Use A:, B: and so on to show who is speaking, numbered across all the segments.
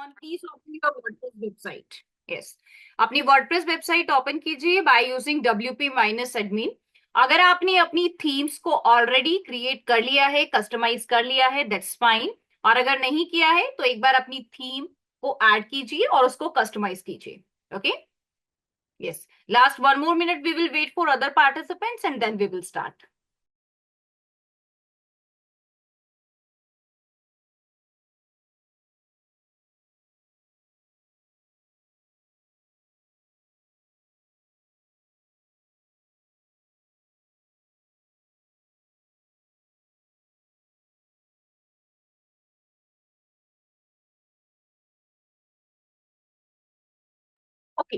A: everyone, please open your WordPress website. Yes, अपनी WordPress website open कीजिए by using WP-admin। अगर आपने अपनी थीम्स को ऑलरेडी क्रिएट कर लिया है, कस्टमाइज कर लिया है, दैट्स फाइन। और अगर नहीं किया है तो एक बार अपनी थीम को ऐड कीजिए और उसको कस्टमाइज कीजिए। Okay, yes, last 1 more minute we will wait for other participants and then we will start. Okay,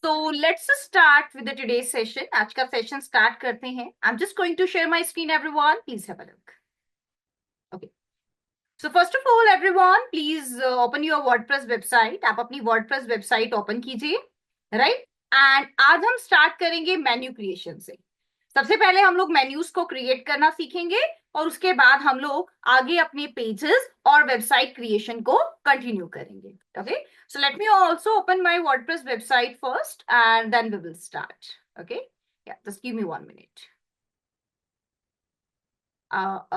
A: तो let's start with today's session. आज का सेशन स्टार्ट करते हैं। I am just going to share my screen everyone, please have a look. Okay, so first of all everyone please open your WordPress website. आप अपनी WordPress website open कीजिए, right. And आज हम start करेंगे menu creation से। सबसे पहले हम लोग मेन्यूज को क्रिएट करना सीखेंगे और उसके बाद हम लोग आगे अपने पेजेस और वेबसाइट क्रिएशन को कंटिन्यू करेंगे। Okay, so let me also open my WordPress website first and then we will start. Okay, yeah, just give me 1 minute.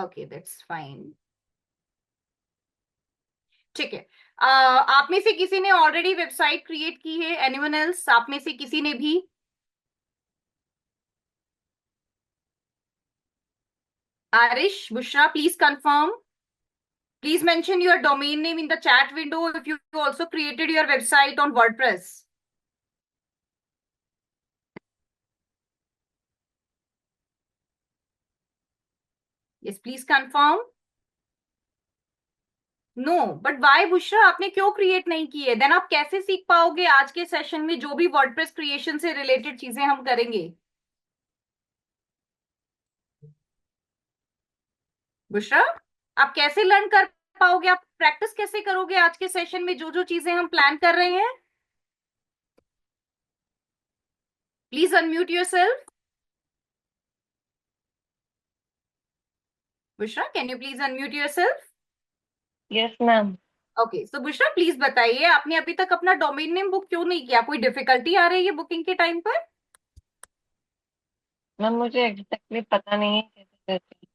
A: Okay, that's fine. ठीक है। आप में से किसी ने ऑलरेडी वेबसाइट क्रिएट की है? Anyone else? आप में से किसी ने भी? Aarish, Bushra, please confirm. Please mention your domain name in the chat window if you also created your website on WordPress. Yes, please confirm. No, but why Bushra, आपने क्यों क्रिएट नहीं की है? देन आप कैसे सीख पाओगे आज के सेशन में जो भी वर्डप्रेस क्रिएशन से रिलेटेड चीजें हम करेंगे? बुशरा, आप कैसे लर्न कर पाओगे? आप प्रैक्टिस कैसे करोगे आज के सेशन में जो जो चीजें हम प्लान कर रहे हैं? Please unmute yourself. Bushra, can you please unmute yourself?
B: Yes ma'am.
A: Okay, so Bushra please बताइए, आपने अभी तक अपना डोमेन नेम बुक क्यों नहीं किया? कोई डिफिकल्टी आ रही है बुकिंग के टाइम पर?
B: मैम मुझे एग्जैक्टली पता नहीं है कैसे करते हैं।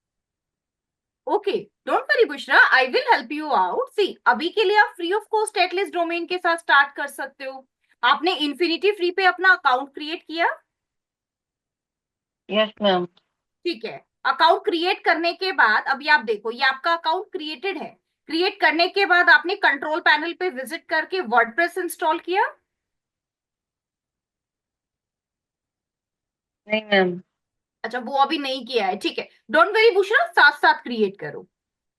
A: Okay, don't worry Bushra, I will help you out. See, अभी के लिए आप free of cost at least domain के साथ स्टार्ट कर सकते हो। आपने इन्फिनिटी फ्री पे अपना अकाउंट क्रिएट किया?
B: Yes ma'am.
A: ठीक है, अकाउंट क्रिएट करने के बाद अभी आप देखो, ये आपका अकाउंट क्रिएटेड है। क्रिएट करने के बाद आपने कंट्रोल पैनल पे विजिट करके वर्डप्रेस इंस्टॉल किया?
B: नहीं मैम।
A: अच्छा, वो अभी नहीं किया है, ठीक है। डोंट वेरी बुशरा, साथ साथ क्रिएट करो।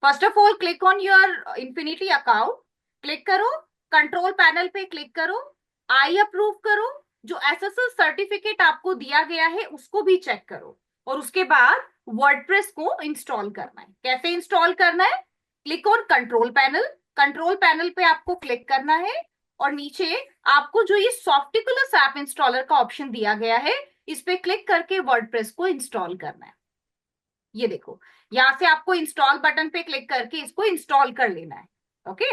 A: First of all click on your infinity account, click करो, कंट्रोल पैनल पे क्लिक करो, आई अप्रूव करो। जो एसएसएल सर्टिफिकेट आपको दिया गया है उसको भी चेक करो और उसके बाद वर्डप्रेस को इंस्टॉल करना है। कैसे इंस्टॉल करना है? Click on control panel, control panel पे आपको क्लिक करना है और नीचे आपको जो ये सॉफ्टिकुलस ऐप इंस्टॉलर का ऑप्शन दिया गया है इस पे क्लिक करके वर्डप्रेस को इंस्टॉल करना है। ये देखो, यहां से आपको इंस्टॉल बटन पे क्लिक करके इसको इंस्टॉल कर लेना है। Okay,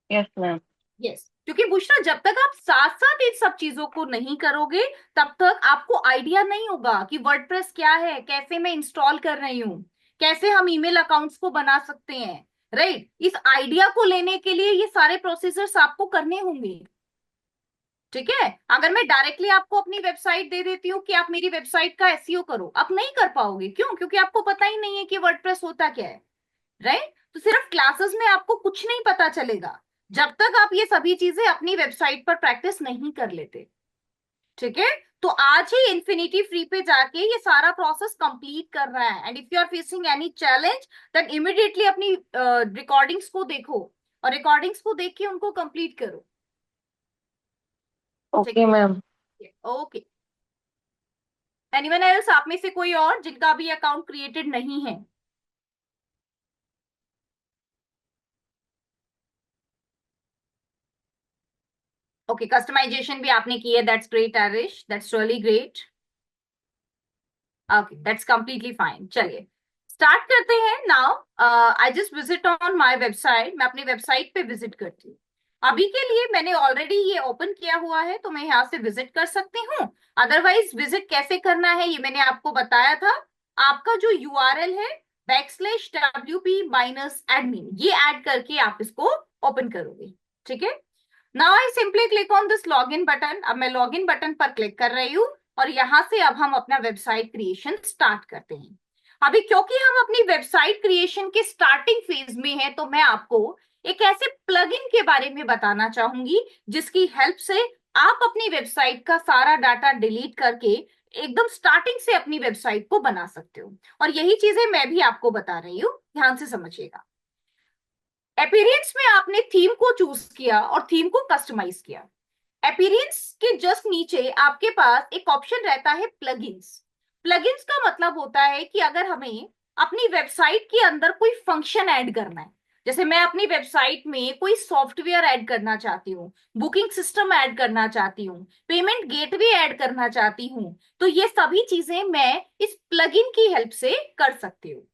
B: yes ma'am.
A: यस, क्योंकि बुशरा जब तक आप साथ साथ इन सब चीजों को नहीं करोगे तब तक आपको आइडिया नहीं होगा कि वर्डप्रेस क्या है, कैसे मैं इंस्टॉल कर रही हूँ, कैसे हम ईमेल अकाउंट्स को बना सकते हैं। राइट, इस आइडिया को लेने के लिए ये सारे प्रोसीजर्स आपको करने होंगे। ठीक है, अगर मैं डायरेक्टली आपको अपनी वेबसाइट दे देती हूँ कि आप मेरी वेबसाइट का एसईओ करो, आप नहीं कर पाओगे। क्यों? क्योंकि आपको पता ही नहीं है कि वर्डप्रेस होता क्या है। राइट, तो सिर्फ क्लासेस में आपको कुछ नहीं पता चलेगा जब तक आप ये सभी चीजें अपनी वेबसाइट पर प्रैक्टिस नहीं कर लेते। ठीक है, तो आज ही इन्फिनिटी फ्री पे जाके ये सारा प्रोसेस कंप्लीट कर रहा है। And if you are facing any challenge then immediately अपनी रिकॉर्डिंग्स को देखो और रिकॉर्डिंग्स को देख के उनको कंप्लीट करो। ठीक
B: ओके मैम।
A: है, ओके। Anyone else? आप में से कोई और जिनका अभी अकाउंट क्रिएटेड नहीं है? ओके, कस्टमाइजेशन भी आपने की है, that's great Aarish, that's really great. Okay, that's completely fine. चलिए, स्टार्ट करते हैं now. I just visit on my website, मैं अपनी वेबसाइट पे विजिट करती हूँ। अभी के लिए मैंने ऑलरेडी ये ओपन किया हुआ है तो मैं यहाँ से विजिट कर सकती हूँ। अदरवाइज विजिट कैसे करना है ये मैंने आपको बताया था। आपका जो यूआरएल है /wp-admin, ये ऐड करके आप इसको ओपन करोगे। ठीक है, now I simply click on this login button. अब मैं लॉगिन बटन पर क्लिक कर रही हूँ और यहाँ से अब हम अपना वेबसाइट क्रिएशन स्टार्ट करते हैं। अभी क्योंकि हम अपनी वेबसाइट क्रिएशन के स्टार्टिंग फेज में हैं, तो मैं आपको एक ऐसे प्लगइन के बारे में बताना चाहूंगी जिसकी हेल्प से आप अपनी वेबसाइट का सारा डाटा डिलीट करके एकदम स्टार्टिंग से अपनी वेबसाइट को बना सकते हो। और यही चीजें मैं भी आपको बता रही हूँ, ध्यान से समझिएगा। अपीयरेंस में आपने थीम को चूज किया और थीम को कस्टमाइज किया। अपीयरेंस के जस्ट नीचे आपके पास एक ऑप्शन रहता है प्लगइन्स। प्लगइन्स का मतलब होता है कि अगर हमें अपनी वेबसाइट के अंदर कोई फंक्शन ऐड करना है, जैसे मैं अपनी वेबसाइट में कोई सॉफ्टवेयर ऐड करना चाहती हूँ, बुकिंग सिस्टम ऐड करना चाहती हूँ, पेमेंट गेटवे ऐड करना चाहती हूँ, तो ये सभी चीजें मैं इस प्लगइन की हेल्प से कर सकती हूँ।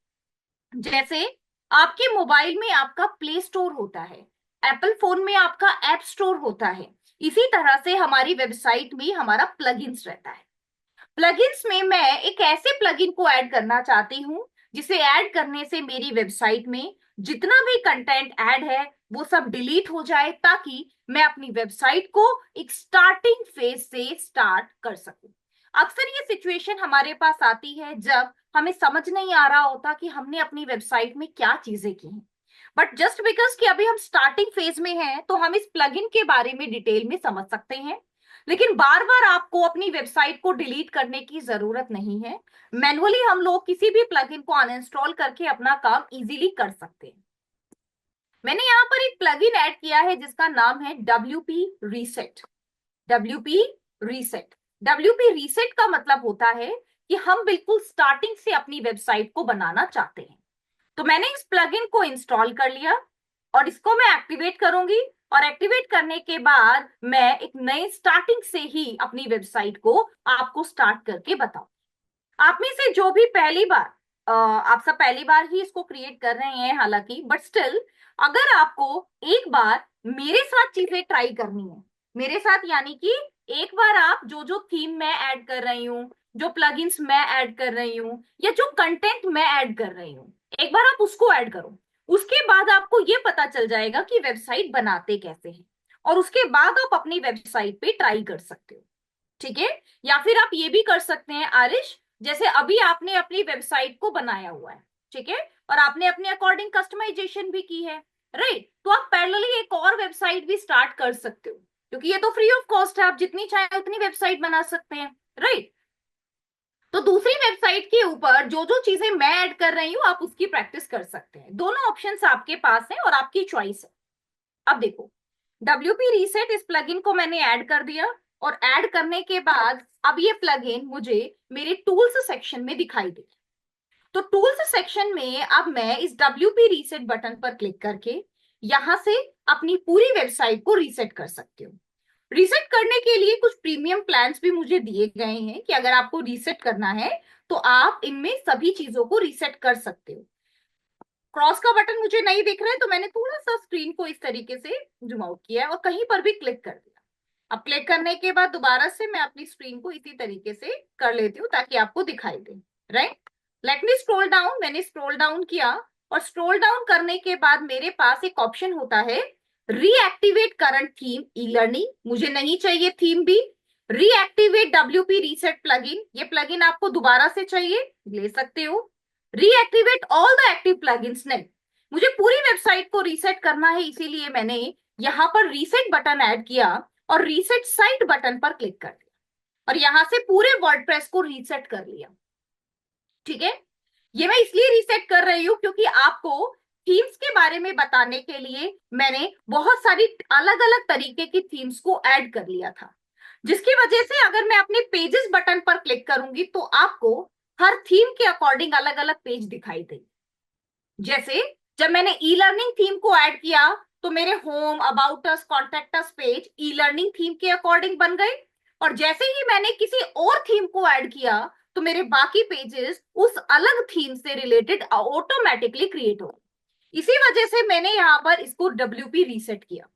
A: जैसे आपके मोबाइल में आपका प्ले स्टोर होता है, एप्पल फोन में आपका ऐप स्टोर होता है, इसी तरह से हमारी वेबसाइट में हमारा प्लगइन्स रहता है। प्लगइन्स में मैं एक ऐसे प्लगइन को ऐड करना चाहती हूँ जिसे ऐड करने से मेरी वेबसाइट में जितना भी कंटेंट ऐड है वो सब डिलीट हो जाए, ताकि मैं अपनी वेबसाइट को एक स्टार्टिंग फेज से स्टार्ट कर सकूं। अक्सर ये सिचुएशन हमारे पास आती है जब हमें समझ नहीं आ रहा होता कि हमने अपनी वेबसाइट में क्या चीजें की हैं, बट जस्ट बिकॉज कि अभी हम स्टार्टिंग फेज में हैं तो हम इस प्लगइन के बारे में डिटेल में समझ सकते हैं। लेकिन बार बार आपको अपनी वेबसाइट को डिलीट करने की जरूरत नहीं है। मैनुअली हम लोग किसी भी प्लगइन को अनइंस्टॉल करके अपना काम इजीली कर सकते हैं। मैंने यहाँ पर एक प्लगइन ऐड किया है जिसका नाम है WP reset. WP reset, WP reset का मतलब होता है कि हम बिल्कुल स्टार्टिंग से अपनी वेबसाइट को बनाना चाहते हैं। तो मैंने इस प्लगइन को इंस्टॉल कर लिया और इसको मैं एक्टिवेट करूंगी। और एक्टिवेट करने के बाद मैं एक नए स्टार्टिंग से ही अपनी वेबसाइट को आपको स्टार्ट करके बताऊं। आप में से जो भी पहली बार आप सब पहली बार ही इसको क्रिएट कर रहे हैं हालांकि, बट स्टिल अगर आपको एक बार मेरे साथ चीजें ट्राई करनी है, मेरे साथ यानी कि एक बार आप जो जो थीम मैं ऐड कर रही हूँ, जो प्लगइन्स मैं ऐड कर रही हूँ, या जो कंटेंट मैं ऐड कर रही हूँ, एक बार आप उसको ऐड करो। उसके बाद आपको ये पता चल जाएगा कि वेबसाइट बनाते कैसे हैं, और उसके बाद आप अपनी वेबसाइट पे ट्राई कर सकते हो। ठीक है, या फिर आप ये भी कर सकते हैं आरिश, जैसे अभी आपने अपनी वेबसाइट को बनाया हुआ है, ठीक है, और आपने अपने अकॉर्डिंग कस्टमाइजेशन भी की है, राइट, तो आप पैरेलली एक और वेबसाइट भी स्टार्ट कर सकते हो, क्योंकि ये तो फ्री ऑफ कॉस्ट है, आप जितनी चाहे उतनी वेबसाइट बना सकते हैं, राइट। तो दूसरी वेबसाइट के ऊपर जो जो चीजें मैं ऐड कर रही हूँ आप उसकी प्रैक्टिस कर सकते हैं। दोनों ऑप्शंस आपके पास हैं और आपकी चॉइस है। अब देखो, WP रीसेट इस प्लगइन को मैंने ऐड कर दिया, और ऐड करने के बाद अब ये प्लगइन मुझे मेरे टूल्स सेक्शन में दिखाई दे। तो टूल्स सेक्शन में अब मैं इस WP रीसेट बटन पर क्लिक करके यहां से अपनी पूरी वेबसाइट को रीसेट कर सकती हूँ। रीसेट करने के लिए कुछ प्रीमियम प्लान्स भी मुझे दिए गए हैं कि अगर आपको रीसेट करना है तो आप इनमें सभी चीजों को रीसेट कर सकते हो। क्रॉस का बटन मुझे नहीं दिख रहा है तो मैंने थोड़ा सा स्क्रीन को इस तरीके से जूम आउट किया है और कहीं पर भी क्लिक कर दिया। अब क्लिक करने के बाद दोबारा से मैं अपनी स्क्रीन को इसी तरीके से कर लेती हूँ ताकि आपको दिखाई दे, right. Let me scroll down, मैंने स्क्रॉल डाउन किया, और स्क्रॉल डाउन करने के बाद मेरे पास एक ऑप्शन होता है reactivate current theme e learning, मुझे नहीं चाहिए थीम भी। रीएक्टिवेट WP रीसेट प्लगइन, ये प्लगइन आपको दोबारा से चाहिए ले सकते हो। Reactivate all the active plugins, नहीं, मुझे पूरी वेबसाइट को रीसेट करना है, इसीलिए मैंने यहां पर रीसेट बटन ऐड किया और रीसेट साइट बटन पर क्लिक कर दिया और यहां से पूरे वर्डप्रेस को रीसेट कर लिया। ठीक है, ये मैं इसलिए रीसेट कर रही हूं क्योंकि आपको थीम्स के बारे में बताने के लिए मैंने बहुत सारी अलग अलग तरीके की थीम्स को ऐड कर लिया था, जिसकी वजह से अगर मैं अपने पेजेस बटन पर क्लिक करूंगी तो आपको हर थीम के अकॉर्डिंग अलग अलग पेज दिखाई देंगे। जैसे जब मैंने ई लर्निंग थीम को ऐड किया तो मेरे home, about us, contact us page e learning theme के अकॉर्डिंग बन गए, और जैसे ही मैंने किसी और थीम को ऐड किया तो मेरे बाकी पेजेस उस अलग थीम से रिलेटेड ऑटोमेटिकली क्रिएट हो। इसी वजह से मैंने यहाँ पर इसको WP रीसेट किया।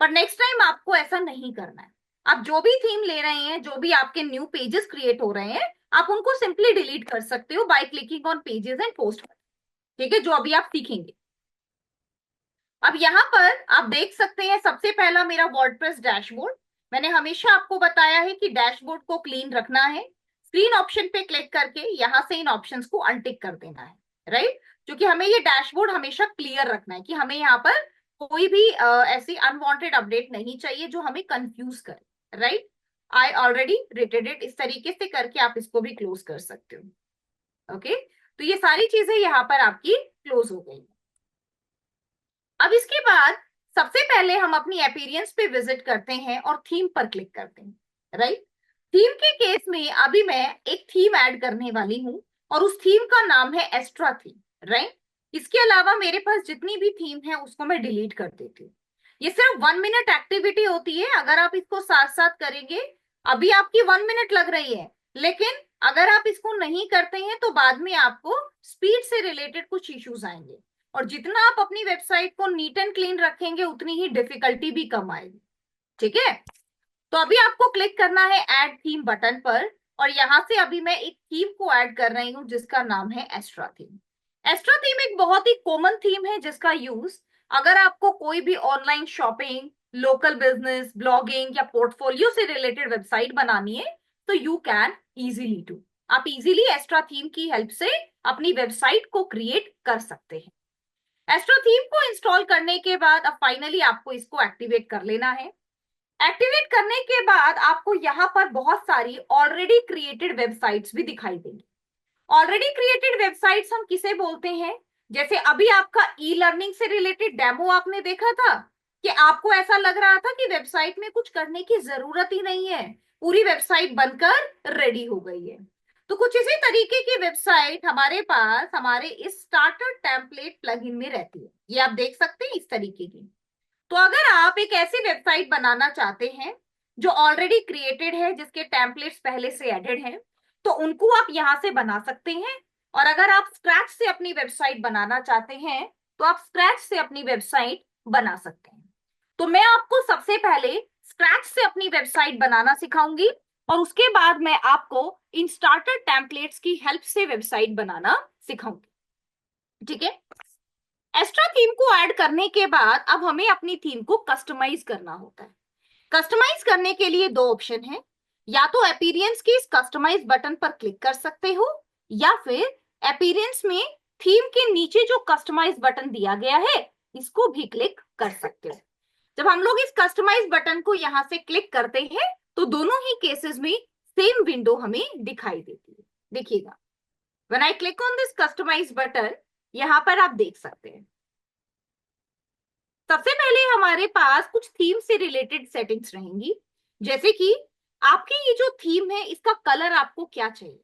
A: पर नेक्स्ट टाइम आपको ऐसा नहीं करना है। आप जो भी थीम ले रहे हैं, जो भी आपके न्यू पेजेस क्रिएट हो रहे हैं, आप उनको सिंपली डिलीट कर सकते हो by clicking on pages and post. ठीक है, जो अभी आप सीखेंगे। अब यहाँ पर आप देख सकते हैं, सबसे पहला मेरा वर्डप्रेस डैशबोर्ड। मैंने हमेशा आपको बताया है कि डैशबोर्ड को क्लीन रखना है। स्क्रीन ऑप्शन पे क्लिक करके यहां से इन ऑप्शंस को अनटिक कर देना है, राइट। क्योंकि हमें ये डैशबोर्ड हमेशा क्लियर रखना है कि हमें यहाँ पर कोई भी ऐसी अनवांटेड अपडेट नहीं चाहिए जो हमें कंफ्यूज करे, right. I already rated it. इस तरीके से करके आप इसको भी क्लोज कर सकते हो। ओके, तो ये सारी चीजें यहाँ पर आपकी क्लोज हो गई। अब इसके बाद सबसे पहले हम अपनी अपीयरेंस पे विजिट करते हैं और थीम पर क्लिक करते हैं, राइट। थीम के केस में अभी मैं एक थीम ऐड करने वाली हूं और उस थीम का नाम है एस्ट्रा थीम, राइट। इसके अलावा मेरे पास जितनी भी थीम है उसको मैं डिलीट कर देती हूँ। ये सिर्फ 1 मिनट एक्टिविटी होती है, अगर आप इसको साथ साथ करेंगे। अभी आपकी 1 मिनट लग रही है, लेकिन अगर आप इसको नहीं करते हैं तो बाद में आपको स्पीड से रिलेटेड कुछ इश्यूज आएंगे। और जितना आप अपनी वेबसाइट को नीट एंड क्लीन रखेंगे उतनी ही डिफिकल्टी भी कम आएगी। ठीक है, तो अभी आपको क्लिक करना है ऐड थीम बटन पर, और यहां से अभी मैं एक थीम को ऐड कर रही हूं जिसका नाम है एस्ट्रा थीम। एस्ट्रा थीम एक बहुत ही कॉमन थीम है जिसका यूज अगर आपको कोई भी online shopping, local business, blogging या पोर्टफोलियो से रिलेटेड वेबसाइट बनानी है तो यू कैन इजीली डू। आप इजीली एस्ट्रा थीम की हेल्प से अपनी वेबसाइट को क्रिएट कर सकते हैं। एस्ट्रो थीम को इंस्टॉल करने के बाद अब फाइनली आपको इसको एक्टिवेट कर लेना है। एक्टिवेट करने के बाद आपको यहाँ पर बहुत सारी ऑलरेडी क्रिएटेड वेबसाइट्स भी दिखाई देंगी। ऑलरेडी क्रिएटेड वेबसाइट्स हम किसे बोलते हैं? जैसे अभी आपका ई लर्निंग से रिलेटेड डेमो आपने देखा था कि आपको ऐसा लग रहा था कि वेबसाइट में कुछ करने की जरूरत ही नहीं है, पूरी वेबसाइट बनकर रेडी हो गई है। तो कुछ इसी तरीके की वेबसाइट हमारे पास हमारे इस स्टार्टर टेम्पलेट प्लगइन में रहती है। ये आप देख सकते हैं इस तरीके की। तो अगर आप एक ऐसी वेबसाइट बनाना चाहते हैं जो ऑलरेडी क्रिएटेड है, जिसके टेम्पलेट्स पहले से एडेड हैं, तो उनको आप यहां से बना सकते हैं। और अगर आप स्क्रैच से अपनी वेबसाइट बनाना चाहते हैं तो आप स्क्रैच से अपनी वेबसाइट बना सकते हैं। तो मैं आपको सबसे पहले स्क्रैच से अपनी वेबसाइट बनाना सिखाऊंगी और उसके बाद मैं आपको इन स्टार्टर टेम्पलेट्स की हेल्प से वेबसाइट बनाना सिखाऊंगी। ठीक है, एक्स्ट्रा थीम को ऐड करने के बाद अब हमें अपनी थीम को कस्टमाइज करना होता है। कस्टमाइज करने के लिए दो ऑप्शन है, या तो अपीयरेंस के इस कस्टमाइज बटन पर क्लिक कर सकते हो, या फिर अपीयरेंस में थीम के नीचे जो कस्टमाइज बटन दिया गया है इसको भी क्लिक कर सकते हो। जब हम लोग इस कस्टमाइज बटन को यहां से क्लिक करते हैं तो दोनों ही केसेस में सेम विंडो हमें दिखाई देती है। देखिएगा, when I click on this customise button, यहां पर आप देख सकते हैं सबसे पहले हमारे पास कुछ थीम से रिलेटेड सेटिंग्स रहेंगी। जैसे कि आपकी ये जो थीम है इसका कलर आपको क्या चाहिए।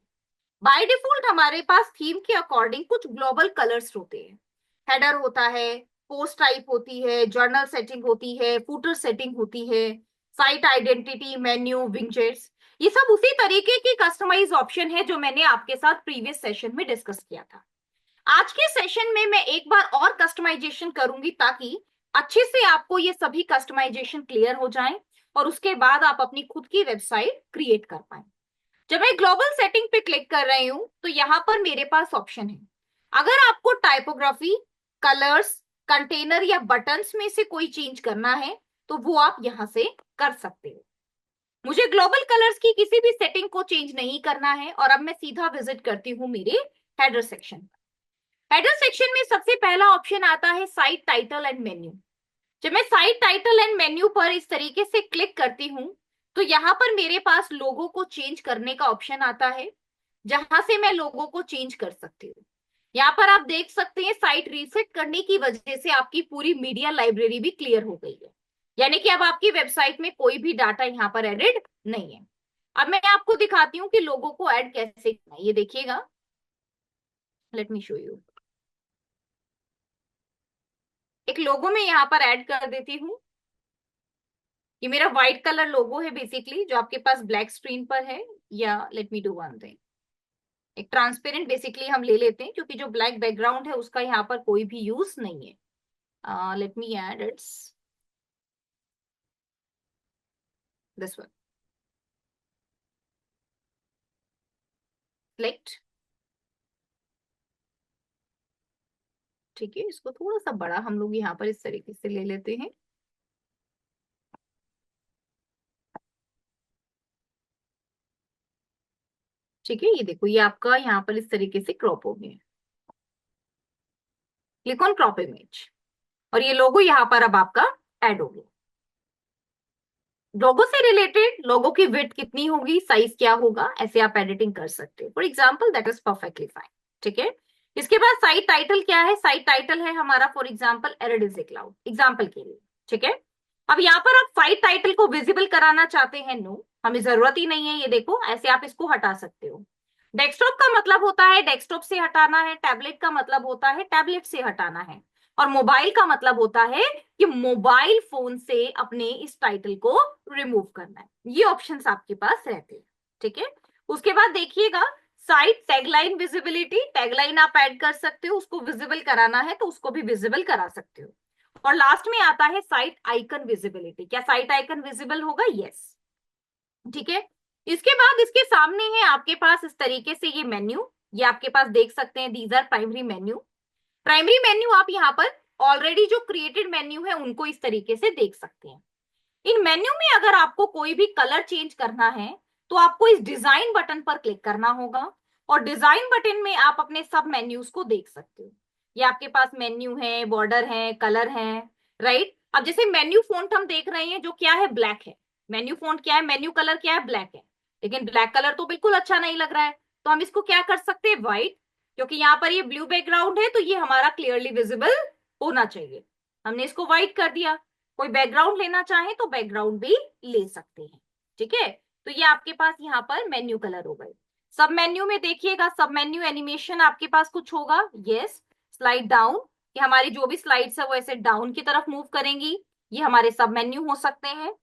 A: बाय डिफॉल्ट हमारे पास थीम के अकॉर्डिंग कुछ ग्लोबल कलर्स होते हैं। हेडर होता है, पोस्ट टाइप होती है, जर्नल सेटिंग होती है, फूटर सेटिंग होती है, साइट आइडेंटिटी, मेन्यू, विंजेट्स। ये सब उसी तरीके की कस्टमाइज ऑप्शन है जो मैंने आपके साथ प्रीवियस सेशन में डिस्कस किया था। आज के सेशन में मैं एक बार और कस्टमाइजेशन करूंगी ताकि अच्छे से आपको ये सभी कस्टमाइजेशन क्लियर हो जाएं और उसके बाद आप अपनी खुद की वेबसाइट क्रिएट कर पाए। जब मैं ग्लोबल सेटिंग पे क्लिक कर रही हूं तो यहां पर मेरे पास ऑप्शन है, अगर आपको टाइपोग्राफी, कलर्स, कंटेनर या बटन्स में से कोई चेंज करना है तो वो आप यहां से कर सकते हो। मुझे ग्लोबल कलर्स की किसी भी सेटिंग को चेंज नहीं करना है और अब मैं सीधा विजिट करती हूँ मेरे हेडर सेक्शन। हेडर सेक्शन में सबसे पहला ऑप्शन आता है साइट टाइटल एंड मेन्यू। जब मैं साइट टाइटल एंड मेन्यू पर इस तरीके से क्लिक करती हूँ तो यहाँ पर मेरे पास लोगो को चेंज करने का ऑप्शन आता है, जहां से मैं लोगो को चेंज कर सकती हूँ। यहाँ पर आप देख सकते हैं साइट रीसेट करने की वजह से आपकी पूरी मीडिया लाइब्रेरी भी क्लियर हो गई है, यानी कि अब आपकी वेबसाइट में कोई भी डाटा यहाँ पर एडिड नहीं है। अब मैं आपको दिखाती हूँ कि लोगो को ऐड कैसे करना है। ये देखिएगा, लेट मी शो यू। एक लोगो में यहाँ पर ऐड कर देती हूँ। ये मेरा व्हाइट कलर लोगो है बेसिकली, जो आपके पास ब्लैक स्क्रीन पर है। या let me do one thing, एक ट्रांसपेरेंट बेसिकली हम ले लेते हैं क्योंकि जो ब्लैक बैकग्राउंड है उसका यहाँ पर कोई भी यूज नहीं है। Let me add it's this one, select. ठीक है, इसको थोड़ा सा बड़ा हम लोग यहाँ पर इस तरीके से ले लेते हैं। ठीक है, ये देखो ये आपका यहाँ पर इस तरीके से क्रॉप हो गया। क्लिक ऑन क्रॉप इमेज और ये लोगो यहाँ पर अब आपका ऐड हो गया। लोगो से रिलेटेड लोगो की विड्थ कितनी होगी, साइज क्या होगा, ऐसे आप एडिटिंग कर सकते हो। For example that is perfectly fine. ठीक है, इसके बाद साइट टाइटल क्या है, साइट टाइटल है हमारा for example error is a cloud, example के लिए। ठीक है, अब यहाँ पर आप साइट टाइटल को विजिबल कराना चाहते हैं, नो हमें जरूरत ही नहीं है। ये देखो ऐसे आप इसको हटा सकते हो। डेस्कटॉप का मतलब होता है डेस्कटॉप से हटाना है, टैबलेट का मतलब होता है टैबलेट से हटाना है, और मोबाइल का मतलब होता है कि मोबाइल फोन से अपने इस टाइटल को रिमूव करना है। ये ऑप्शंस आपके पास रहते हैं। ठीक है, उसके बाद देखिएगा साइट टैगलाइन विजिबिलिटी, टैगलाइन आप ऐड कर सकते हो, उसको विजिबल कराना है तो उसको भी विजिबल करा सकते हो। और लास्ट में आता है साइट आइकन विजिबिलिटी, क्या साइट आइकन विजिबल होगा, यस। ठीक है, इसके बाद इसके सामने है आपके पास इस तरीके से ये मेन्यू, ये आपके पास देख सकते हैं these are primary menu. Primary menu आप यहाँ पर ऑलरेडी जो क्रिएटेड मेन्यू है उनको इस तरीके से देख सकते हैं। इन मेन्यू में अगर आपको कोई भी कलर चेंज करना है तो आपको इस डिजाइन बटन पर क्लिक करना होगा, और डिजाइन बटन में आप अपने सब मेन्यूज को देख सकते हो। ये आपके पास मेन्यू है, बॉर्डर है, कलर है, राइट। अब जैसे मेन्यू फॉन्ट हम देख रहे हैं जो क्या है, ब्लैक है। मेन्यू फॉन्ट क्या है, मेन्यू कलर क्या है, ब्लैक है। लेकिन ब्लैक कलर तो बिल्कुल अच्छा नहीं लग रहा है, तो हम इसको क्या कर सकते हैं, व्हाइट। क्योंकि यहाँ पर ये ब्लू बैकग्राउंड है तो ये हमारा क्लियरली विजिबल होना चाहिए, हमने इसको व्हाइट कर दिया। कोई बैकग्राउंड लेना चाहे तो बैकग्राउंड भी ले सकते हैं। ठीक है, तो ये आपके पास यहाँ पर मेन्यू कलर हो गए। सब मेन्यू में देखिएगा, सब मेन्यू एनिमेशन आपके पास कुछ होगा, यस। स्लाइड डाउन, कि हमारी जो भी स्लाइड्स है वो ऐसे डाउन की तरफ मूव करेंगी, ये हमारे सब मेन्यू हो सकते हैं।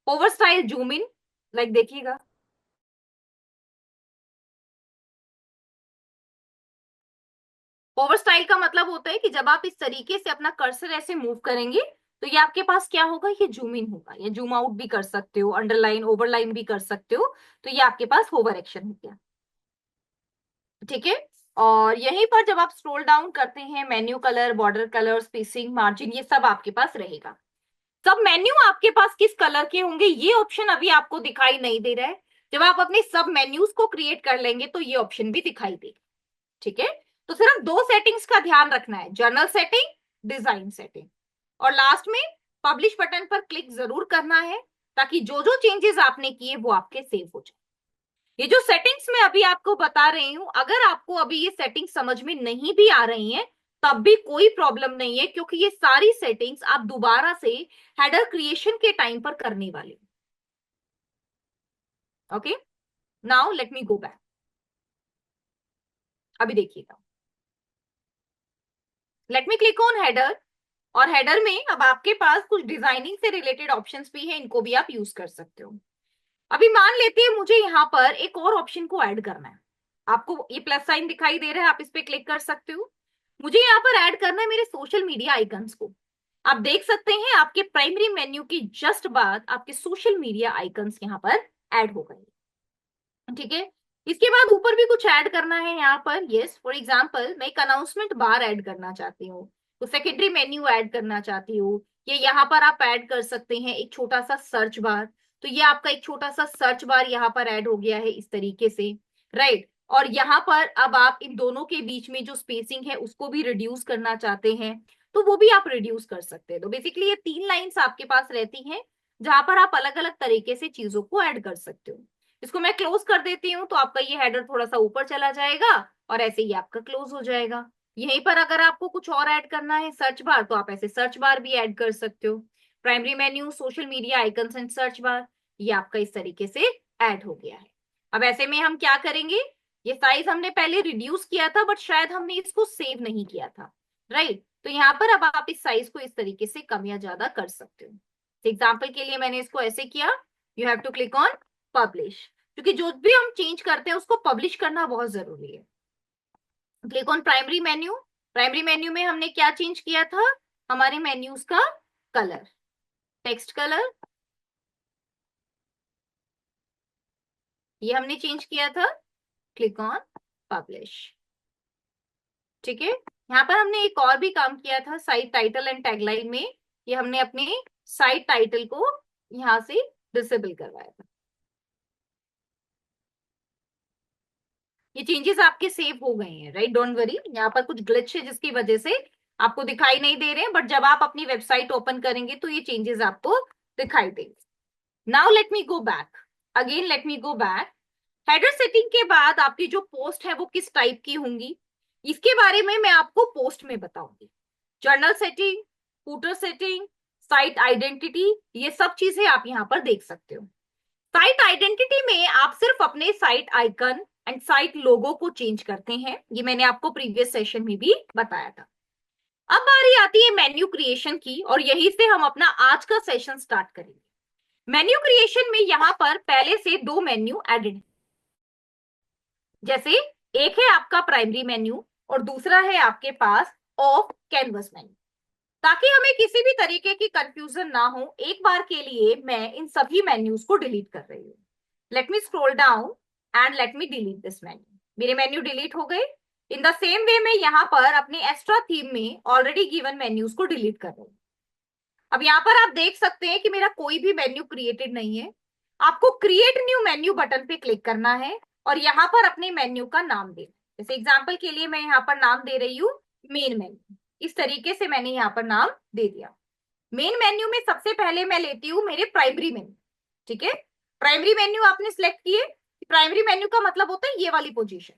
A: Over style zoom in, like देखिएगा ओवर स्टाइल का मतलब होता है कि जब आप इस तरीके से अपना कर्सर ऐसे मूव करेंगे तो ये आपके पास क्या होगा, ये जूम इन होगा, या जूम आउट भी कर सकते हो, अंडरलाइन ओवरलाइन भी कर सकते हो। तो ये आपके पास होवर एक्शन हो गया। ठीक है, और यहीं पर जब आप स्क्रॉल डाउन करते हैं menu colour, border colour, spacing, margin, ये सब आपके पास रहेगा। सब मेन्यू आपके पास किस कलर के होंगे ये ऑप्शन अभी आपको दिखाई नहीं दे रहा है। जब आप अपने सब मेन्यूज को क्रिएट कर लेंगे तो ये ऑप्शन भी दिखाई देगा। ठीक है, तो सिर्फ दो सेटिंग्स का ध्यान रखना है, जर्नल सेटिंग, डिजाइन सेटिंग। और लास्ट में पब्लिश बटन पर क्लिक जरूर करना है ताकि जो जो चेंजेस आपने किए वो आपके सेव हो जाए। ये जो सेटिंग्स मैं अभी आपको बता रही हूं, अगर आपको अभी ये सेटिंग समझ में नहीं भी आ रही है तब भी कोई प्रॉब्लम नहीं है, क्योंकि ये सारी सेटिंग्स आप दोबारा से हेडर क्रिएशन के टाइम पर करने वाले। Okay, now let me go back. अभी देखिएगा, let me click on header, और हेडर में अब आपके पास कुछ डिजाइनिंग से रिलेटेड ऑप्शंस भी हैं, इनको भी आप यूज कर सकते हो। अभी मान लेते हैं मुझे यहाँ पर एक और ऑप्शन को ऐड करना है, आपको ये प्लस साइन दिखाई दे रहा है, आप इस पे क्लिक कर सकते हो। मुझे यहाँ पर ऐड करना है मेरे सोशल मीडिया आइकन्स को। आप देख सकते हैं आपके प्राइमरी मेन्यू की जस्ट बाद आपके सोशल मीडिया आइकन्स यहाँ पर ऐड हो गए। ठीक है, इसके बाद ऊपर भी कुछ ऐड करना है यहाँ पर, यस। फॉर एग्जाम्पल मैं एक अनाउंसमेंट बार ऐड करना चाहती हूँ, तो सेकेंडरी मेन्यू ऐड करना चाहती हूँ, ये यहाँ पर आप ऐड कर सकते हैं एक छोटा सा सर्च बार। तो ये आपका एक छोटा सा सर्च बार यहाँ पर ऐड हो गया है इस तरीके से, राइट। और यहाँ पर अब आप इन दोनों के बीच में जो स्पेसिंग है उसको भी रिड्यूस करना चाहते हैं तो वो भी आप रिड्यूस कर सकते हैं। तो बेसिकली ये तीन लाइंस आपके पास रहती हैं जहां पर आप अलग अलग तरीके से चीजों को ऐड कर सकते हो। इसको मैं क्लोज कर देती हूँ तो आपका ये हेडर थोड़ा सा ऊपर चला जाएगा और ऐसे ही आपका क्लोज हो जाएगा। यहीं पर अगर आपको कुछ और ऐड करना है सर्च बार, तो आप ऐसे सर्च बार भी ऐड कर सकते हो। Primary menu, social media icons and search bar, ये आपका इस तरीके से ऐड हो गया है। अब ऐसे में हम क्या करेंगे, ये साइज हमने पहले रिड्यूस किया था बट शायद हमने इसको सेव नहीं किया था, राइट। तो यहाँ पर अब आप इस साइज को इस तरीके से कम या ज्यादा कर सकते हो। एग्जाम्पल के लिए मैंने इसको ऐसे किया, you have to click on publish, क्योंकि जो भी हम चेंज करते हैं उसको पब्लिश करना बहुत जरूरी है। Click on primary menu. Primary menu में हमने क्या चेंज किया था? हमारे मेन्यूज का कलर, टेक्स्ट कलर, ये हमने चेंज किया था। Click on publish. ठीक है, यहाँ पर हमने एक और भी काम किया था साइट टाइटल एंड टैगलाइन में। ये हमने अपने साइट टाइटल को यहाँ से डिसेबल करवाया था। ये चेंजेस आपके सेव हो गए हैं, राइट? डोंट वरी, यहाँ पर कुछ ग्लिच है जिसकी वजह से आपको दिखाई नहीं दे रहे हैं, बट जब आप अपनी वेबसाइट ओपन करेंगे तो ये चेंजेस आपको दिखाई देंगे। Now let me go back again, let me go back. Header setting के बाद आपकी जो पोस्ट है वो किस टाइप की होंगी, इसके बारे में मैं आपको पोस्ट में बताऊंगी। Journal setting, footer setting, site identity, ये सब चीजें आप यहाँ पर देख सकते हो। साइट आइडेंटिटी में आप सिर्फ अपने साइट आइकन एंड साइट लोगो को चेंज करते हैं, ये मैंने आपको प्रीवियस सेशन में भी बताया था। अब बारी आती है मेन्यू क्रिएशन की, और यहीं से हम अपना आज का सेशन स्टार्ट करेंगे। मेन्यू क्रिएशन में यहाँ पर पहले से दो मेन्यू एडेड, जैसे एक है आपका प्राइमरी मेन्यू और दूसरा है आपके पास ऑफ कैनवस मेन्यू। ताकि हमें किसी भी तरीके की कंफ्यूजन ना हो, एक बार के लिए मैं इन सभी मेन्यूज को डिलीट कर रही हूँ। Late me scroll down and let me delete this menu. मेरे मेन्यू डिलीट हो गए। इन द सेम वे मैं यहाँ पर अपने एक्स्ट्रा थीम में ऑलरेडी गिवन मेन्यूज को डिलीट कर रही हूँ। अब यहाँ पर आप देख सकते हैं कि मेरा कोई भी मेन्यू क्रिएटेड नहीं है। आपको क्रिएट न्यू मेन्यू बटन पे क्लिक करना है और यहाँ पर अपने मेन्यू का नाम देना है। जैसे एग्जाम्पल के लिए मैं यहाँ पर नाम दे रही हूँ मेन मेन्यू। इस तरीके से मैंने यहाँ पर नाम दे दिया। मेन मेन्यू में सबसे पहले मैं लेती हूँ मेरे प्राइमरी मेन्यू। ठीक है, प्राइमरी मेन्यू आपने सिलेक्ट किए। प्राइमरी मेन्यू का मतलब होता है ये वाली पोजीशन।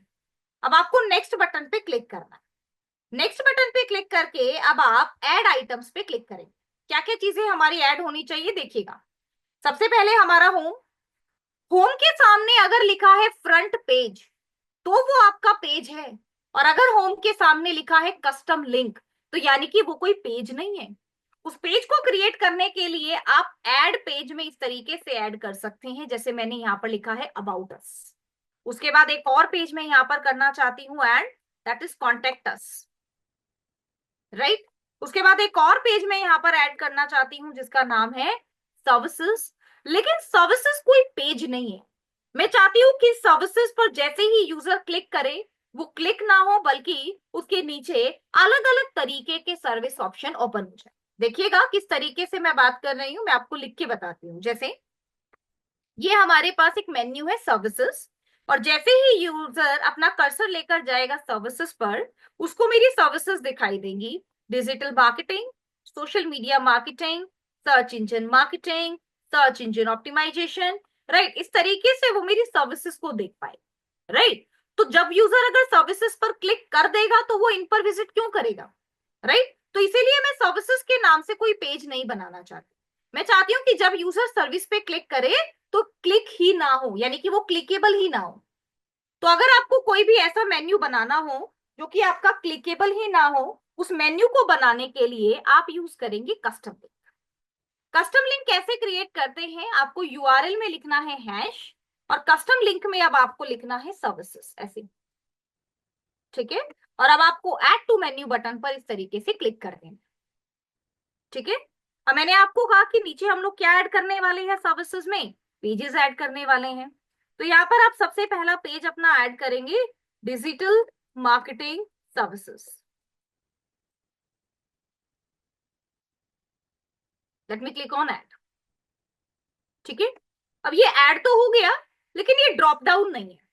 A: अब आपको नेक्स्ट बटन पे क्लिक करना है। नेक्स्ट बटन पे क्लिक करके अब आप ऐड आइटम्स पे क्लिक करेंगे। क्या क्या चीजें हमारी ऐड होनी चाहिए देखिएगा। सबसे पहले हमारा होम। होम के सामने अगर लिखा है फ्रंट पेज तो वो आपका पेज है, और अगर होम के सामने लिखा है कस्टम लिंक तो यानी कि वो कोई पेज नहीं है। उस पेज को क्रिएट करने के लिए आप ऐड पेज में इस तरीके से ऐड कर सकते हैं, जैसे मैंने यहाँ पर लिखा है अबाउट अस। उसके बाद एक और पेज में यहाँ पर करना चाहती हूँ add, that is contact us, right. उसके बाद एक और पेज में यहाँ पर ऐड करना चाहती हूँ जिसका नाम है सर्विसेज। लेकिन सर्विसेज कोई पेज नहीं है। मैं चाहती हूँ कि सर्विसेज पर जैसे ही यूजर क्लिक करे वो क्लिक ना हो, बल्कि उसके नीचे अलग अलग तरीके के सर्विस ऑप्शन ओपन हो जाए। देखिएगा किस तरीके से मैं बात कर रही हूँ, मैं आपको लिख के बताती हूँ। जैसे ये हमारे पास एक मेन्यू है सर्विसेज, और जैसे ही यूजर अपना कर्सर लेकर जाएगा सर्विसेज पर, उसको मेरी सर्विसेज दिखाई देंगी। Digital marketing, social media marketing, search engine marketing, search engine optimisation, right. इस तरीके से वो मेरी सर्विसेज को देख पाए, राइट। तो जब यूजर अगर सर्विसेज पर क्लिक कर देगा तो वो इन पर विजिट क्यों करेगा, राइट। तो इसीलिए मैं सर्विसेज के नाम से कोई पेज नहीं बनाना चाहती। मैं चाहती हूँ कि जब यूजर सर्विस पे क्लिक करे तो क्लिक ही ना हो, यानी कि वो क्लिकेबल ही ना हो। तो अगर आपको कोई भी ऐसा मेन्यू बनाना हो जो कि आपका क्लिकेबल ही ना हो, उस मेन्यू को बनाने के लिए आप यूज करेंगे कस्टम लिंक। कस्टम लिंक कैसे क्रिएट करते हैं? आपको यूआरएल में लिखना है हैश, और कस्टम लिंक में अब आपको लिखना है सर्विसेज, ऐसे। ठीक है, और अब आपको ऐड टू मेन्यू बटन पर इस तरीके से क्लिक कर देना। ठीक है, अब मैंने आपको कहा कि नीचे हम लोग क्या ऐड करने वाले हैं सर्विसेज में, पेजेस ऐड करने वाले हैं। तो यहाँ पर आप सबसे पहला पेज अपना ऐड करेंगे, digital marketing services. Let me click on add. ठीक है, अब ये ऐड तो हो गया, लेकिन ये ड्रॉप डाउन नहीं है।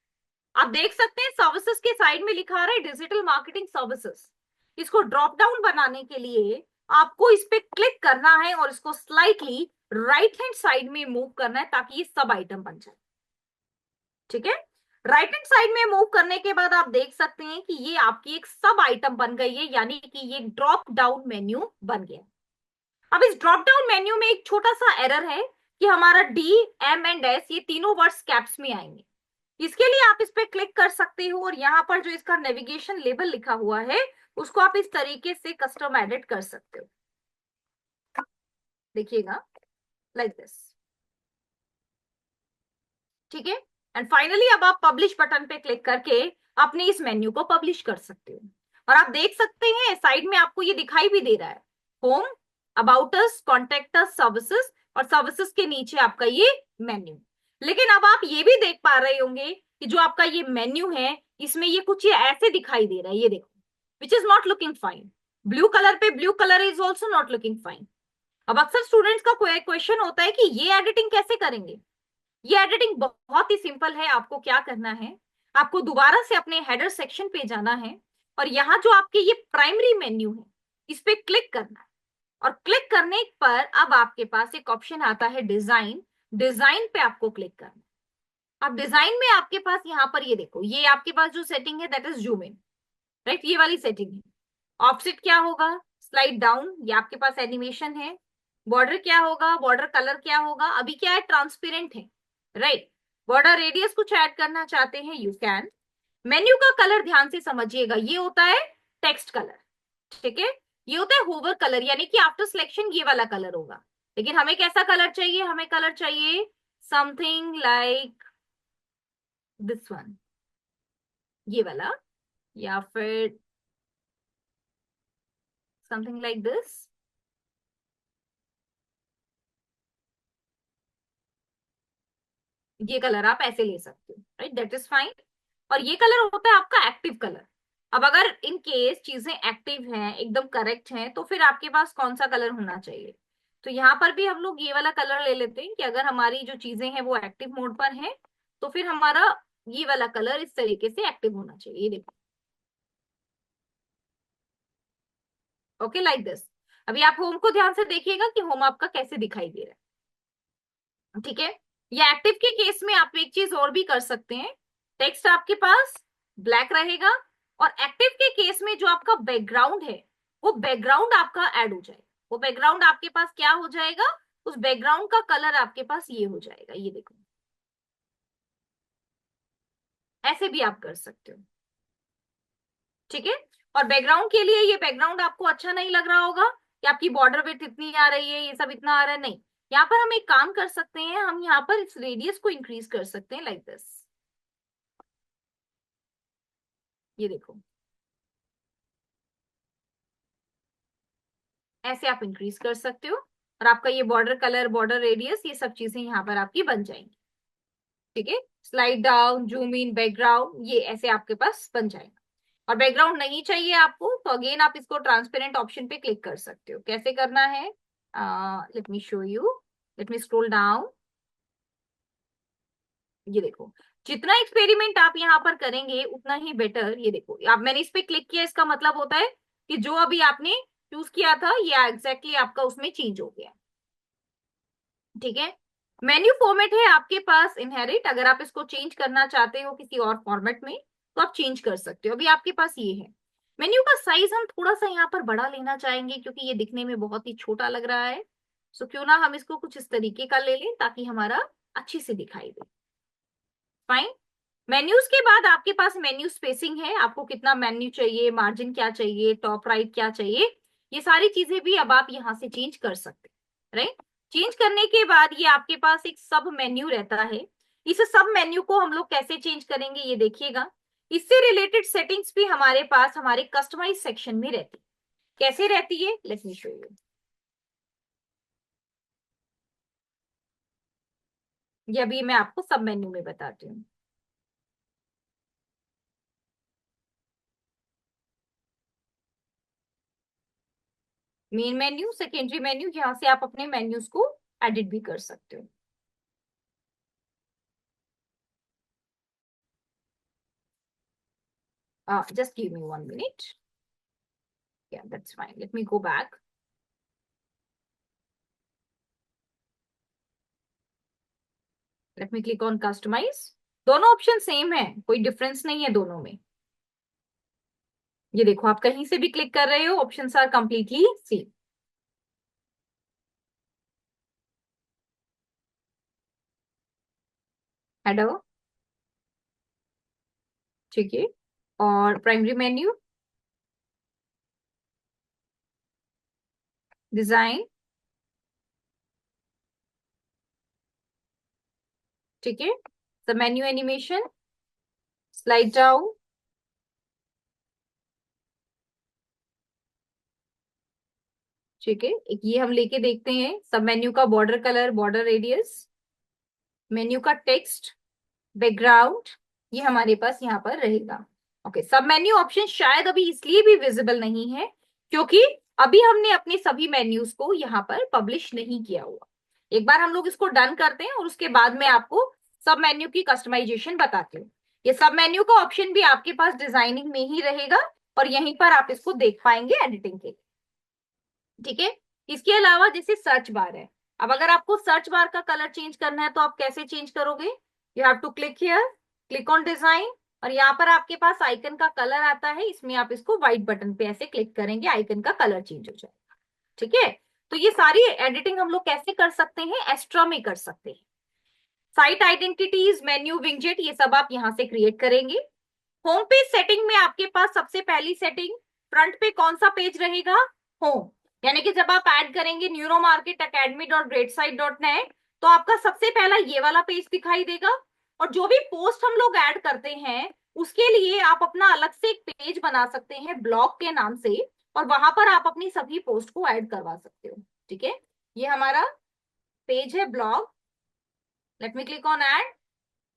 A: आप देख सकते हैं सर्विसेज के साइड में लिखा रहा है डिजिटल मार्केटिंग सर्विसेज। इसको ड्रॉप डाउन बनाने के लिए आपको इस पे क्लिक करना है और इसको स्लाइटली राइट हैंड साइड में मूव करना है ताकि ये सब आइटम बन जाए। ठीक है, राइट हैंड साइड में मूव करने के बाद आप देख सकते हैं कि ये आपकी एक सब आइटम बन गई है, यानी कि ये ड्रॉप डाउन मेन्यू बन गया। अब इस ड्रॉप डाउन मेन्यू में एक छोटा सा एरर है कि हमारा डी, एम एंड एस ये तीनों वर्ड्स कैप्स में आएंगे। इसके लिए आप इस पे क्लिक कर सकते हो और यहाँ पर जो इसका नेविगेशन लेबल लिखा हुआ है उसको आप इस तरीके से कस्टम एडिट कर सकते हो। देखिएगा, लाइक दिस। ठीक है, एंड फाइनली अब आप पब्लिश बटन पे क्लिक करके अपने इस मेन्यू को पब्लिश कर सकते हो। और आप देख सकते हैं साइड में आपको ये दिखाई भी दे रहा है, home, about us, contact us, services, और सर्विसेज के नीचे आपका ये मेन्यू। लेकिन अब आप ये भी देख पा रहे होंगे कि जो आपका ये मेन्यू है इसमें ये कुछ ये ऐसे दिखाई दे रहा है, ये देखो, which is not looking fine. Blue colour पे blue colour is also not looking fine. अब अक्सर स्टूडेंट्स का क्वेश्चन होता है कि ये एडिटिंग कैसे करेंगे। ये एडिटिंग बहुत ही सिंपल है। आपको क्या करना है, आपको दोबारा से अपने हेडर सेक्शन पे जाना है और यहाँ जो आपके ये प्राइमरी मेन्यू है इस पे क्लिक करना है। और क्लिक करने पर अब आपके पास एक ऑप्शन आता है डिजाइन। डिजाइन पे आपको क्लिक करना है। अब डिजाइन में आपके पास यहाँ पर ये देखो, ये आपके पास जो सेटिंग है that is zoom in, right, ये वाली सेटिंग है। ऑफसेट क्या होगा, स्लाइड डाउन, ये आपके पास एनिमेशन है। बॉर्डर क्या होगा, बॉर्डर कलर क्या होगा, अभी क्या है ट्रांसपेरेंट है, राइट। बॉर्डर रेडियस कुछ ऐड करना चाहते हैं, यू कैन। मेन्यू का कलर ध्यान से समझिएगा, ये होता है टेक्स्ट कलर, ठीक है। ये होता है होवर कलर, यानी कि आफ्टर सिलेक्शन ये वाला कलर होगा। लेकिन हमें कैसा कलर चाहिए, हमें कलर चाहिए समथिंग लाइक दिस वन, ये वाला, या फिर समथिंग लाइक दिस, ये कलर आप ऐसे ले सकते हो, राइट, दैट इज फाइन। और ये कलर होता है आपका एक्टिव कलर। अब अगर इन केस चीजें एक्टिव हैं, एकदम करेक्ट हैं, तो फिर आपके पास कौन सा कलर होना चाहिए। तो यहाँ पर भी हम लोग ये वाला कलर ले लेते हैं कि अगर हमारी जो चीजें हैं वो एक्टिव मोड पर हैं, तो फिर हमारा ये वाला कलर इस तरीके से एक्टिव होना चाहिए, ये देखो, ओके, लाइक दिस। अभी आप होम को ध्यान से देखिएगा कि होम आपका कैसे दिखाई दे रहा है, ठीक है। या एक्टिव के केस में आप एक चीज और भी कर सकते हैं, टेक्स्ट आपके पास ब्लैक रहेगा, और एक्टिव के केस में जो आपका बैकग्राउंड है वो बैकग्राउंड आपका ऐड हो जाएगा। वो बैकग्राउंड आपके पास क्या हो जाएगा, उस बैकग्राउंड का कलर आपके पास ये हो जाएगा, ये देखो, ऐसे भी आप कर सकते हो, ठीक है। और बैकग्राउंड के लिए ये बैकग्राउंड आपको अच्छा नहीं लग रहा होगा कि आपकी बॉर्डर विड्थ इतनी आ रही है, ये सब इतना आ रहा है, नहीं। यहाँ पर हम एक काम कर सकते हैं, हम यहाँ पर इस रेडियस को इंक्रीज कर सकते हैं, लाइक दिस, ये देखो, ऐसे आप इंक्रीज कर सकते हो। और आपका ये बॉर्डर कलर, बॉर्डर रेडियस, ये सब चीजें यहाँ पर आपकी बन जाएंगी, ठीक है। Slide down, zoom in, background, ये ऐसे आपके पास बन जाएगा। और बैकग्राउंड नहीं चाहिए आपको तो अगेन आप इसको ट्रांसपेरेंट ऑप्शन पे क्लिक कर सकते हो। कैसे करना है, let me show you, late me scroll down, ये देखो, जितना एक्सपेरिमेंट आप यहाँ पर करेंगे उतना ही बेटर। ये देखो, आप, मैंने इस पे क्लिक किया, इसका मतलब होता है कि जो अभी आपने चूज किया था ये एग्जैक्टली आपका उसमें चेंज हो गया, ठीक है। मेन्यू फॉर्मेट है आपके पास इनहेरिट, अगर आप इसको चेंज करना चाहते हो किसी और फॉर्मेट में तो आप चेंज कर सकते हो। अभी आपके पास ये है। मेन्यू का साइज हम थोड़ा सा यहाँ पर बड़ा लेना चाहेंगे क्योंकि ये दिखने में बहुत ही छोटा लग रहा है। सो क्यों ना हम इसको कुछ इस तरीके का ले लें ताकि हमारा अच्छी से दिखाई दे, फाइन। मेन्यूज के बाद आपके पास मेन्यू स्पेसिंग है, आपको कितना मेन्यू चाहिए, मार्जिन क्या चाहिए, टॉप राइट क्या चाहिए, ये सारी चीजें भी अब आप यहाँ से चेंज कर सकते हैं, राइट। चेंज करने के बाद ये आपके पास एक सब मेन्यू रहता है। इस सब मेन्यू को हम लोग कैसे चेंज करेंगे ये देखिएगा। इससे रिलेटेड सेटिंग्स भी हमारे पास हमारे कस्टमाइज सेक्शन में रहती है। कैसे रहती है, लेट मी शो यू। ये अभी मैं आपको सब मेन्यू में बताती हूँ। मेन मेन्यू, सेकेंडरी मेन्यू, यहाँ से आप अपने मेन्यूज को एडिट भी कर सकते हो। Just give me 1 minute. Yeah, that's fine. Let me go back. Let me click on customize. दोनों ऑप्शन सेम है, कोई डिफरेंस नहीं है दोनों में। ये देखो, आप कहीं से भी क्लिक कर रहे हो, options are completely same. Header, ठीक है, और प्राइमरी मेन्यू, डिजाइन, ठीक है, सब मेन्यू एनिमेशन, स्लाइड डाउन। ठीक है, एक ये हम लेके देखते हैं। सब मेन्यू का border colour, border radius, menu का टेक्स्ट, बैकग्राउंड, ये हमारे पास यहाँ पर रहेगा। ओके, सब मेन्यू ऑप्शन शायद अभी इसलिए भी विजिबल नहीं है क्योंकि अभी हमने अपने सभी मेन्यूज को यहाँ पर पब्लिश नहीं किया हुआ। एक बार हम लोग इसको डन करते हैं और उसके बाद में आपको सब मेन्यू की कस्टमाइजेशन बताती हूँ। ये सब मेन्यू का ऑप्शन भी आपके पास डिजाइनिंग में ही रहेगा और यहीं पर आप इसको देख पाएंगे एडिटिंग के। ठीक है, इसके अलावा जैसे सर्च बार है। अब अगर आपको सर्च बार का कलर चेंज करना है तो आप कैसे चेंज करोगे? You have to click here, click on design, और यहाँ पर आपके पास आइकन का कलर आता है, इसमें आप इसको व्हाइट बटन पे ऐसे क्लिक करेंगे, आइकन का कलर चेंज हो जाएगा। ठीक है, तो ये सारी एडिटिंग हम लोग कैसे कर सकते हैं? एस्ट्रा में कर सकते हैं। साइट आइडेंटिटीज, मेन्यू, विंगजेट, ये सब आप यहाँ से क्रिएट करेंगे। होम पेज सेटिंग में आपके पास सबसे पहली सेटिंग, फ्रंट पे कौन सा पेज रहेगा? होम। यानी कि जब आप ऐड करेंगे neuromarketacademy.greatsite.net, तो आपका सबसे पहला ये वाला पेज दिखाई देगा। और जो भी पोस्ट हम लोग ऐड करते हैं उसके लिए आप अपना अलग से एक पेज बना सकते हैं ब्लॉग के नाम से, और वहां पर आप अपनी सभी पोस्ट को ऐड करवा सकते हो। ठीक है, ये हमारा पेज है blog. Let me click on add.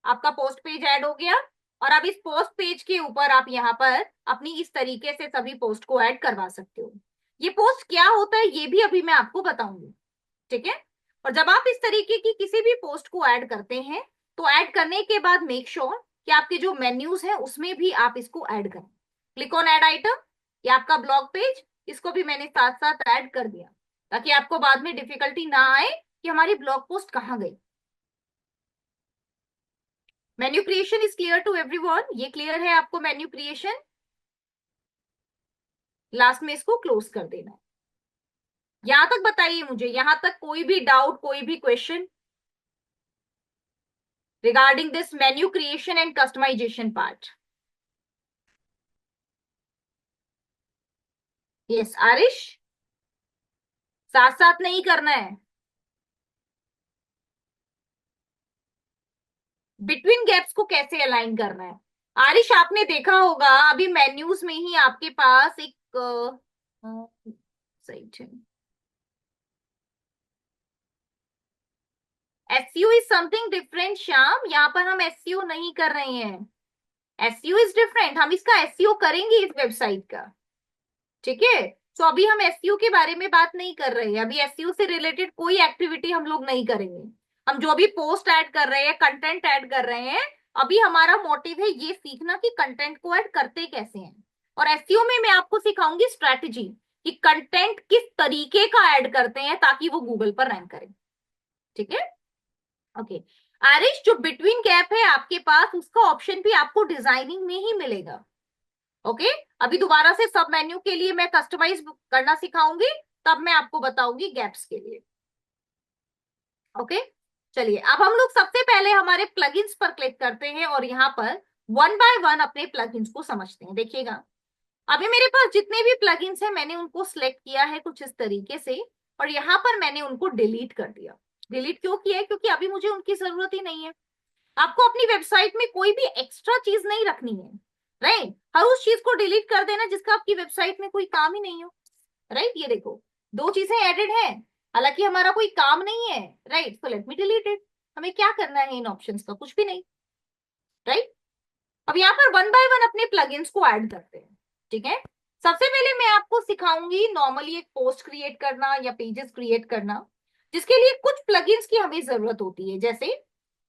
A: आपका पोस्ट पेज ऐड हो गया, और अब इस पोस्ट पेज के ऊपर आप यहाँ पर अपनी इस तरीके से सभी पोस्ट को ऐड करवा सकते हो। ये पोस्ट क्या होता है ये भी अभी मैं आपको बताऊंगी। ठीक है, और जब आप इस तरीके की किसी भी पोस्ट को ऐड करते हैं तो ऐड करने के बाद मेक श्योर कि आपके जो मेन्यूज हैं उसमें भी आप इसको ऐड करें। क्लिक ऑन ऐड आइटम, ये आपका ब्लॉग पेज, इसको भी मैंने साथ साथ ऐड कर दिया ताकि आपको बाद में डिफिकल्टी ना आए कि हमारी ब्लॉग पोस्ट कहाँ गई। Menu creation is clear to everyone? ये क्लियर है आपको मेन्यू क्रिएशन? लास्ट में इसको क्लोज कर देना है। यहां तक बताइए मुझे, यहां तक कोई भी डाउट, कोई भी question regarding this menu creation and customisation part? Yes Arish, साथ साथ नहीं करना है, बिटवीन गैप्स को कैसे अलाइन करना है? आरिश आपने देखा होगा अभी मेन्यूज में ही आपके पास एक सही है, SEO is something different Shyam, यहाँ पर हम एसईओ नहीं कर रहे हैं। एसईओ इज डिफरेंट, हम इसका एसईओ करेंगे इस वेबसाइट का। ठीक है, तो अभी हम एसईओ के बारे में बात नहीं कर रहे हैं, अभी एसईओ से रिलेटेड कोई एक्टिविटी हम लोग नहीं करेंगे। हम जो भी पोस्ट ऐड कर रहे हैं, कंटेंट ऐड कर रहे हैं, अभी हमारा मोटिव है ये सीखना कि कंटेंट को ऐड करते कैसे हैं। और एसईओ में मैं आपको सिखाऊंगी स्ट्रैटेजी कि कंटेंट किस तरीके का ऐड करते हैं ताकि वो गूगल पर रैंक करे। ठीक है, ओके। आरिश, जो बिटवीन गैप है आपके पास उसका ऑप्शन भी आपको डिजाइनिंग में ही मिलेगा। ओके, अभी दोबारा से सब मेन्यू के लिए मैं कस्टमाइज करना सिखाऊंगी, तब मैं आपको बताऊंगी गैप्स के लिए। ओके, चलिए अब हम लोग सबसे पहले हमारे प्लगइन्स पर क्लिक करते हैं और यहाँ पर वन बाय वन अपने प्लगइन्स को समझते हैं। देखिएगा, अभी मेरे पास जितने भी प्लगइन्स हैं मैंने उनको सिलेक्ट किया है कुछ इस तरीके से, और यहाँ पर मैंने उनको डिलीट कर दिया। डिलीट क्यों किया है? क्योंकि अभी मुझे उनकी जरूरत ही नहीं है। आपको अपनी वेबसाइट में कोई भी एक्स्ट्रा चीज नहीं रखनी है, राइट? हर उस चीज को डिलीट कर देना जिसका आपकी वेबसाइट में कोई काम ही नहीं हो, राइट? ये देखो, दो चीजें एडेड हैं, हालांकि हमारा कोई काम नहीं है, right? So let me delete it. हमें क्या करना है इन ऑप्शंस का? कुछ भी नहीं, राइट? अब यहाँ पर वन बाय वन अपने प्लगइन्स को ऐड करते हैं। ठीक है, सबसे पहले मैं आपको सिखाऊंगी नॉर्मली एक पोस्ट क्रिएट करना या पेजेस क्रिएट करना, जिसके लिए कुछ प्लगइन्स की हमें जरूरत होती है। जैसे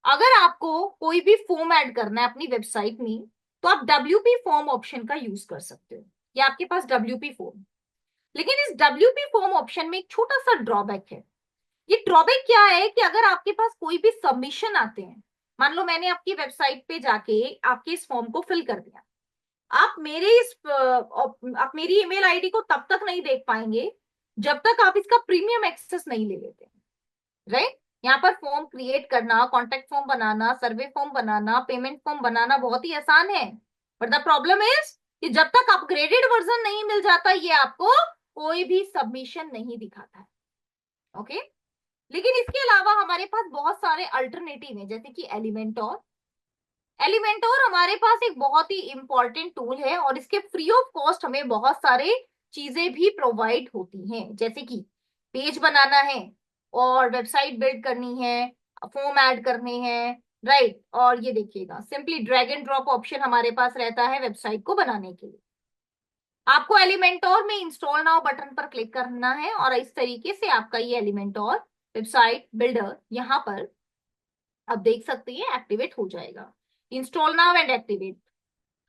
A: अगर आपको कोई भी फॉर्म ऐड करना है अपनी वेबसाइट में तो आप WP फॉर्म ऑप्शन का यूज कर सकते हो, या आपके पास WP फॉर्म। लेकिन इस WP फॉर्म ऑप्शन में एक छोटा सा ड्रॉबैक है। ये ड्रॉबैक क्या है कि अगर आपके पास कोई भी सबमिशन आते हैं, मान लो मैंने आपकी वेबसाइट पे जाके आपके इस फॉर्म को फिल कर दिया, आप मेरी ईमेल आईडी को तब तक नहीं देख पाएंगे जब तक आप इसका प्रीमियम एक्सेस नहीं ले लेते, राइट? यहाँ पर फॉर्म क्रिएट करना, कॉन्टेक्ट फॉर्म बनाना, सर्वे फॉर्म बनाना, पेमेंट फॉर्म बनाना बहुत ही आसान है, बट द प्रॉब्लम इज कि जब तक अपग्रेडेड वर्जन नहीं मिल जाता ये आपको कोई भी सबमिशन नहीं दिखाता है। ओके, लेकिन इसके अलावा हमारे पास बहुत सारे अल्टरनेटिव हैं, जैसे कि एलिमेंटोर, एलिमेंटोर हमारे पास एक बहुत ही इंपॉर्टेंट टूल है और इसके फ्री ऑफ कॉस्ट हमें बहुत सारे चीजें भी प्रोवाइड होती हैं, जैसे कि पेज बनाना है और वेबसाइट बिल्ड करनी है, फॉर्म ऐड करने हैं, राइट। और ये देखिएगा simply drag and drop option हमारे पास रहता है वेबसाइट को बनाने के लिए। आपको एलिमेंटोर में इंस्टॉल नाउ बटन पर क्लिक करना है और इस तरीके से आपका ये एलिमेंटोर वेबसाइट बिल्डर यहाँ पर आप देख सकते हैं एक्टिवेट हो जाएगा। इंस्टॉल नाउ एंड एक्टिवेट,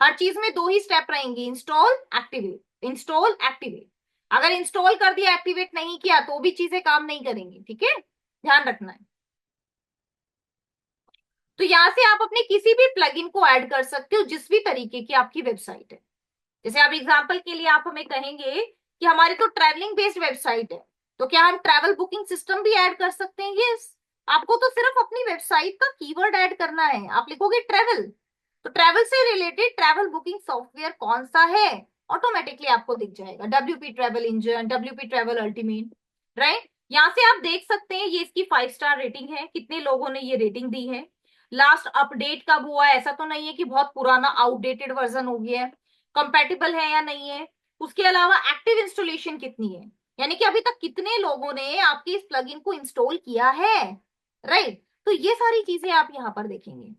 A: हर चीज में दो ही स्टेप रहेंगे, इंस्टॉल एक्टिवेट, इंस्टॉल एक्टिवेट। अगर इंस्टॉल कर दिया एक्टिवेट नहीं किया तो भी चीजें काम नहीं करेंगी, ठीक है, ध्यान रखना है। तो यहां से आप अपने किसी भी प्लगइन को ऐड कर सकते हो जिस भी तरीके की आपकी वेबसाइट है। जैसे आप एग्जांपल के लिए आप हमें कहेंगे कि हमारी तो ट्रैवलिंग बेस्ड वेबसाइट है, तो क्या हम ट्रैवल बुकिंग सिस्टम भी ऐड कर सकते हैं? यस। आपको तो सिर्फ अपनी वेबसाइट का कीवर्ड ऐड करना है, आप लिखोगे ट्रैवल, तो ट्रैवल से रिलेटेड ट्रैवल बुकिंग सॉफ्टवेयर कौन सा है ऑटोमेटिकली आपको दिख जाएगा, WP travel engine, WP travel ultimate, right. यहाँ से आप देख सकते हैं ये इसकी 5 स्टार रेटिंग है, कितने लोगों ने ये रेटिंग दी है, लास्ट अपडेट कब हुआ है, ऐसा तो नहीं है कि बहुत पुराना आउटडेटेड वर्जन हो गया है, कंपैटिबल है या नहीं है, उसके अलावा एक्टिव इंस्टॉलेशन कितनी है, यानी कि अभी तक कितने लोगों ने आपके इस प्लगइन को इंस्टॉल किया है, राइट। तो ये सारी चीजें आप यहाँ पर देखेंगे,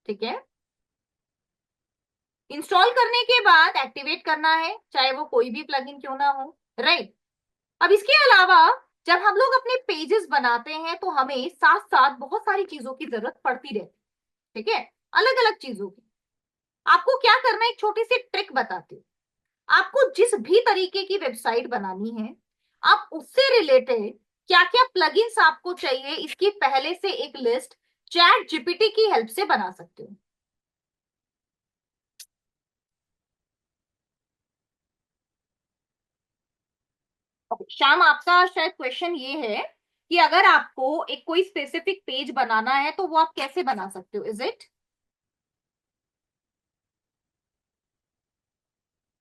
A: ठीक है। इंस्टॉल करने के बाद एक्टिवेट करना है, चाहे वो कोई भी प्लगइन क्यों ना हो, राइट। अब इसके अलावा जब हम लोग अपने पेजेस बनाते हैं तो हमें साथ साथ बहुत सारी चीजों की जरूरत पड़ती रहती है, ठीक है, अलग अलग चीजों की। आपको क्या करना है, एक छोटी सी ट्रिक बताती हूँ। आपको जिस भी तरीके की वेबसाइट बनानी है, आप उससे रिलेटेड क्या क्या प्लगइन्स आपको चाहिए इसकी पहले से एक लिस्ट चैट जीपीटी की हेल्प से बना सकते हो। श्याम, आपका शायद क्वेश्चन ये है कि अगर आपको एक कोई स्पेसिफिक पेज बनाना है तो वो आप कैसे बना सकते हो, is it?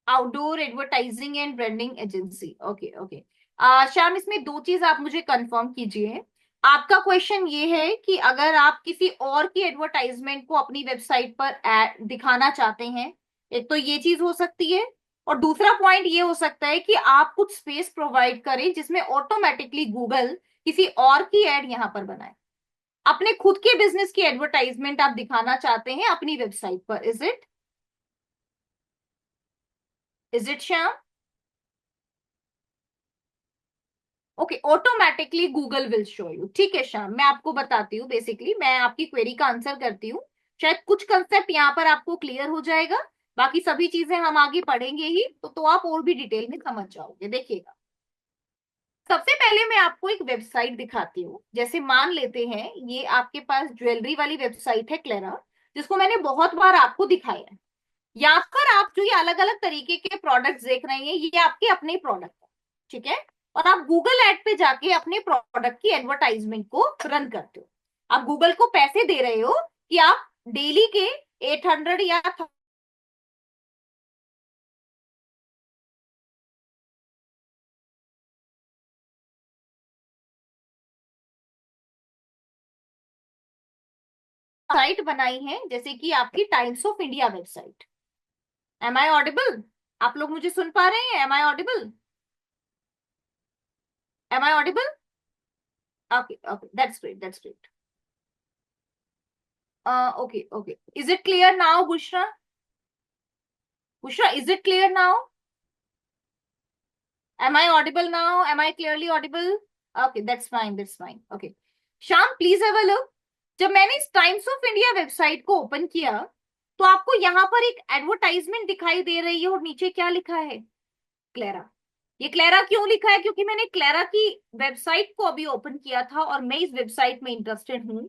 A: Outdoor advertising and branding agency, okay okay. Shyam, इसमें दो चीज आप मुझे कंफर्म कीजिए। आपका क्वेश्चन ये है कि अगर आप किसी और की एडवर्टाइजमेंट को अपनी वेबसाइट पर दिखाना चाहते हैं, एक तो ये चीज हो सकती है, और दूसरा पॉइंट ये हो सकता है कि आप कुछ स्पेस प्रोवाइड करें जिसमें ऑटोमेटिकली गूगल किसी और की एड यहां पर बनाए, अपने खुद के बिजनेस की एडवर्टाइजमेंट आप दिखाना चाहते हैं अपनी वेबसाइट पर, is it? Is it Shyam? Okay, automatically Google will show you, ठीक है श्याम, मैं आपको बताती हूँ, बेसिकली मैं आपकी क्वेरी का आंसर करती हूँ। शायद कुछ कंसेप्ट यहाँ पर आपको क्लियर हो जाएगा, बाकी सभी चीजें हम आगे पढ़ेंगे ही, तो आप और भी डिटेल में समझ जाओगे, देखिएगा। सबसे पहले मैं आपको एक वेबसाइट दिखाती हूँ, जैसे मान लेते हैं ये आपके पास ज्वेलरी वाली वेबसाइट है क्लेरा, जिसको मैंने बहुत बार आपको दिखाया है। यहाँ पर आप जो ये अलग अलग तरीके के प्रोडक्ट्स देख रहे हैं ये आपके अपने प्रोडक्ट है, ठीक है, और आप गूगल एड पे जाके अपने प्रोडक्ट की एडवर्टाइजमेंट को रन करते हो। आप गूगल को पैसे दे रहे हो कि आप डेली के 800 या साइट बनाई है, जैसे कि आपकी times of India website. Am I audible? आप लोग मुझे सुन पा रहे हैं? Am I audible? Am I audible? Okay okay, that's great, that's great. Okay okay, is it clear now Bushra? Bushra, is it clear now? Am I audible now? Am I clearly audible? Okay, that's fine, that's fine. Okay. Sham, please have a look. जब मैंने इस times of India website को open किया तो आपको यहाँ पर एक एडवर्टाइजमेंट दिखाई दे रही है और नीचे क्या लिखा है? क्लेरा। ये क्लेरा क्यों लिखा है? क्योंकि मैंने क्लेरा की वेबसाइट को अभी ओपन किया था और मैं इस वेबसाइट में इंटरेस्टेड हूँ,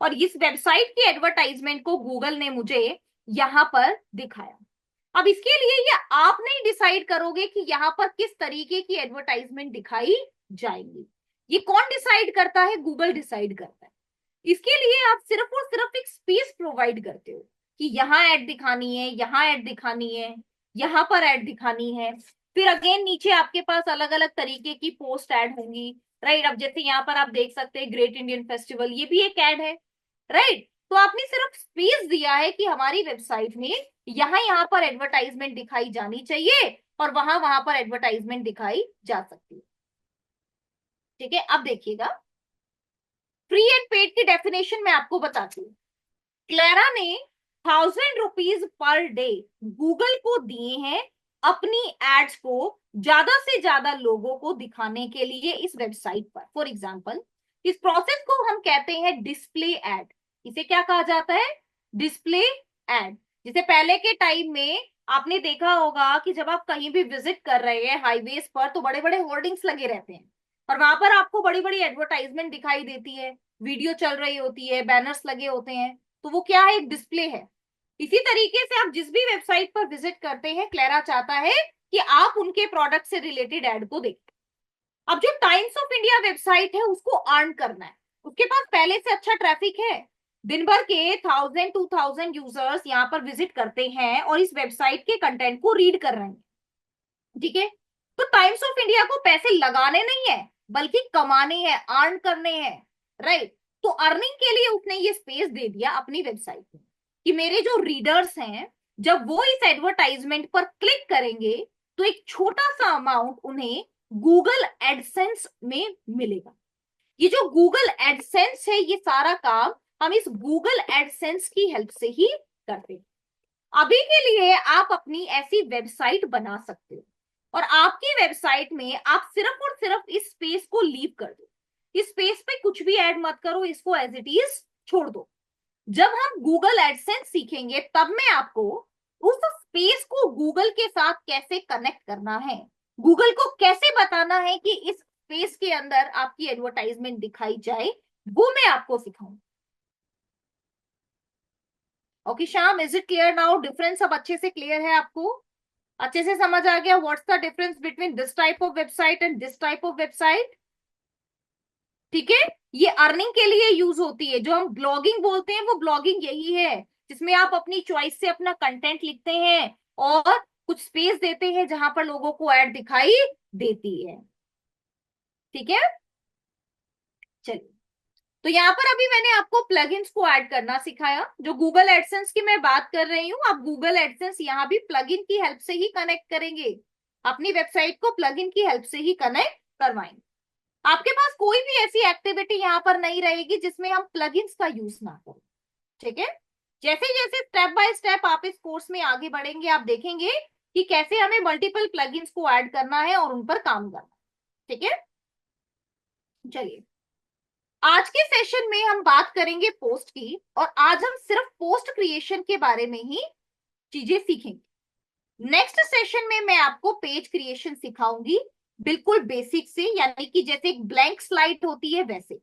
A: और इस वेबसाइट की एडवर्टाइजमेंट को गूगल ने मुझे यहाँ पर दिखाया। अब इसके लिए ये आप नहीं डिसाइड करोगे कि यहाँ पर किस तरीके की एडवर्टाइजमेंट दिखाई जाएंगी, ये कौन डिसाइड करता है? गूगल डिसाइड करता है। इसके लिए आप सिर्फ और सिर्फ एक स्पेस प्रोवाइड करते हो कि यहाँ ऐड दिखानी है, यहाँ ऐड दिखानी है, यहाँ पर ऐड दिखानी है, फिर अगेन नीचे आपके पास अलग अलग तरीके की पोस्ट ऐड होंगी, राइट। अब जैसे यहाँ पर आप देख सकते हैं ग्रेट इंडियन फेस्टिवल, ये भी एक ऐड है, राइट। तो आपने सिर्फ स्पेस दिया है कि हमारी वेबसाइट में यहाँ पर एडवर्टाइजमेंट दिखाई जानी चाहिए और वहां वहां पर एडवर्टाइजमेंट दिखाई जा सकती है। ठीक है, अब देखिएगा, फ्री एंड पेड की डेफिनेशन मैं आपको बताती हूँ। क्लेरा ने 1,000 रुपीज पर डे गूगल को दिए हैं अपनी एड्स को ज्यादा से ज्यादा लोगों को दिखाने के लिए इस वेबसाइट पर। फॉर एग्जाम्पल, इस प्रोसेस को हम कहते हैं डिस्प्ले एड। इसे क्या कहा जाता है? Display ad. जैसे पहले के टाइम में आपने देखा होगा कि जब आप कहीं भी विजिट कर रहे हैं हाईवेज पर, तो बड़े बड़े होर्डिंग्स लगे रहते हैं और वहां पर आपको बड़ी बड़ी एडवर्टाइजमेंट दिखाई देती है, वीडियो चल रही होती है, बैनर्स लगे होते हैं, तो वो क्या है? एक डिस्प्ले है। इसी तरीके से आप जिस भी वेबसाइट पर विजिट करते हैं, क्लेरा चाहता है कि आप उनके प्रोडक्ट से रिलेटेड एड को देखें। अब जो टाइम्स ऑफ इंडिया वेबसाइट है उसको अर्न करना है, उसके पास पहले से अच्छा ट्रैफिक है, दिन भर के 1,000 2,000 यूजर्स यहाँ पर विजिट करते हैं और इस वेबसाइट के कंटेंट को रीड कर रहे हैं। ठीक है, तो टाइम्स ऑफ इंडिया को पैसे लगाने नहीं है बल्कि कमाने हैं, अर्न करने हैं, राइट? तो अर्निंग के लिए उसने ये स्पेस दे दिया अपनी वेबसाइट में कि मेरे जो रीडर्स हैं, जब वो इस एडवर्टाइजमेंट पर क्लिक करेंगे तो एक छोटा सा अमाउंट उन्हें गूगल एडसेंस में मिलेगा। ये जो गूगल एडसेंस है, ये सारा काम हम इस गूगल एडसेंस की हेल्प से ही करते हैं। अभी के लिए आप अपनी ऐसी वेबसाइट बना सकते हो और आपकी वेबसाइट में आप सिर्फ और सिर्फ इस स्पेस को लीव कर दो। इस स्पेस पे कुछ भी ऐड मत करो, इसको एज इट इज छोड़ दो। जब हम गूगल एडसेंस सीखेंगे तब मैं आपको उस स्पेस को गूगल के साथ कैसे कनेक्ट करना है, गूगल को कैसे बताना है कि इस स्पेस के अंदर आपकी एडवर्टाइजमेंट दिखाई जाए, वो मैं आपको सिखाऊंगा। Okay Shyam, is it clear now? Difference अब अच्छे से क्लियर है आपको? अच्छे से समझ आ गया what's the difference between this type of website and this type of website? ठीक है, ये अर्निंग के लिए यूज होती है। जो हम ब्लॉगिंग बोलते हैं वो ब्लॉगिंग यही है, जिसमें आप अपनी चॉइस से अपना कंटेंट लिखते हैं और कुछ स्पेस देते हैं जहां पर लोगों को ऐड दिखाई देती है। ठीक है, चलिए, तो यहाँ पर अभी मैंने आपको प्लगइन्स को ऐड करना सिखाया। जो गूगल एडसेंस की मैं बात कर रही हूँ, आप गूगल एडसेंस यहाँ भी प्लगइन की हेल्प से ही कनेक्ट करेंगे, अपनी वेबसाइट को प्लगइन की हेल्प से ही कनेक्ट करवाएंगे। आपके पास कोई भी ऐसी एक्टिविटी यहाँ पर नहीं रहेगी जिसमें हम प्लगइन्स का यूज ना करें। ठीक है, जैसे जैसे स्टेप बाय स्टेप आप इस कोर्स में आगे बढ़ेंगे, आप देखेंगे कि कैसे हमें मल्टीपल प्लगइन्स को ऐड करना है और उन पर काम करना है। ठीक है, चलिए, आज के सेशन में हम बात करेंगे पोस्ट की, और आज हम सिर्फ पोस्ट क्रिएशन के बारे में ही चीजें सीखेंगे। नेक्स्ट सेशन में मैं आपको पेज क्रिएशन सिखाऊंगी, बिल्कुल बेसिक से, यानी कि जैसे एक ब्लैंक स्लाइड होती है वैसे।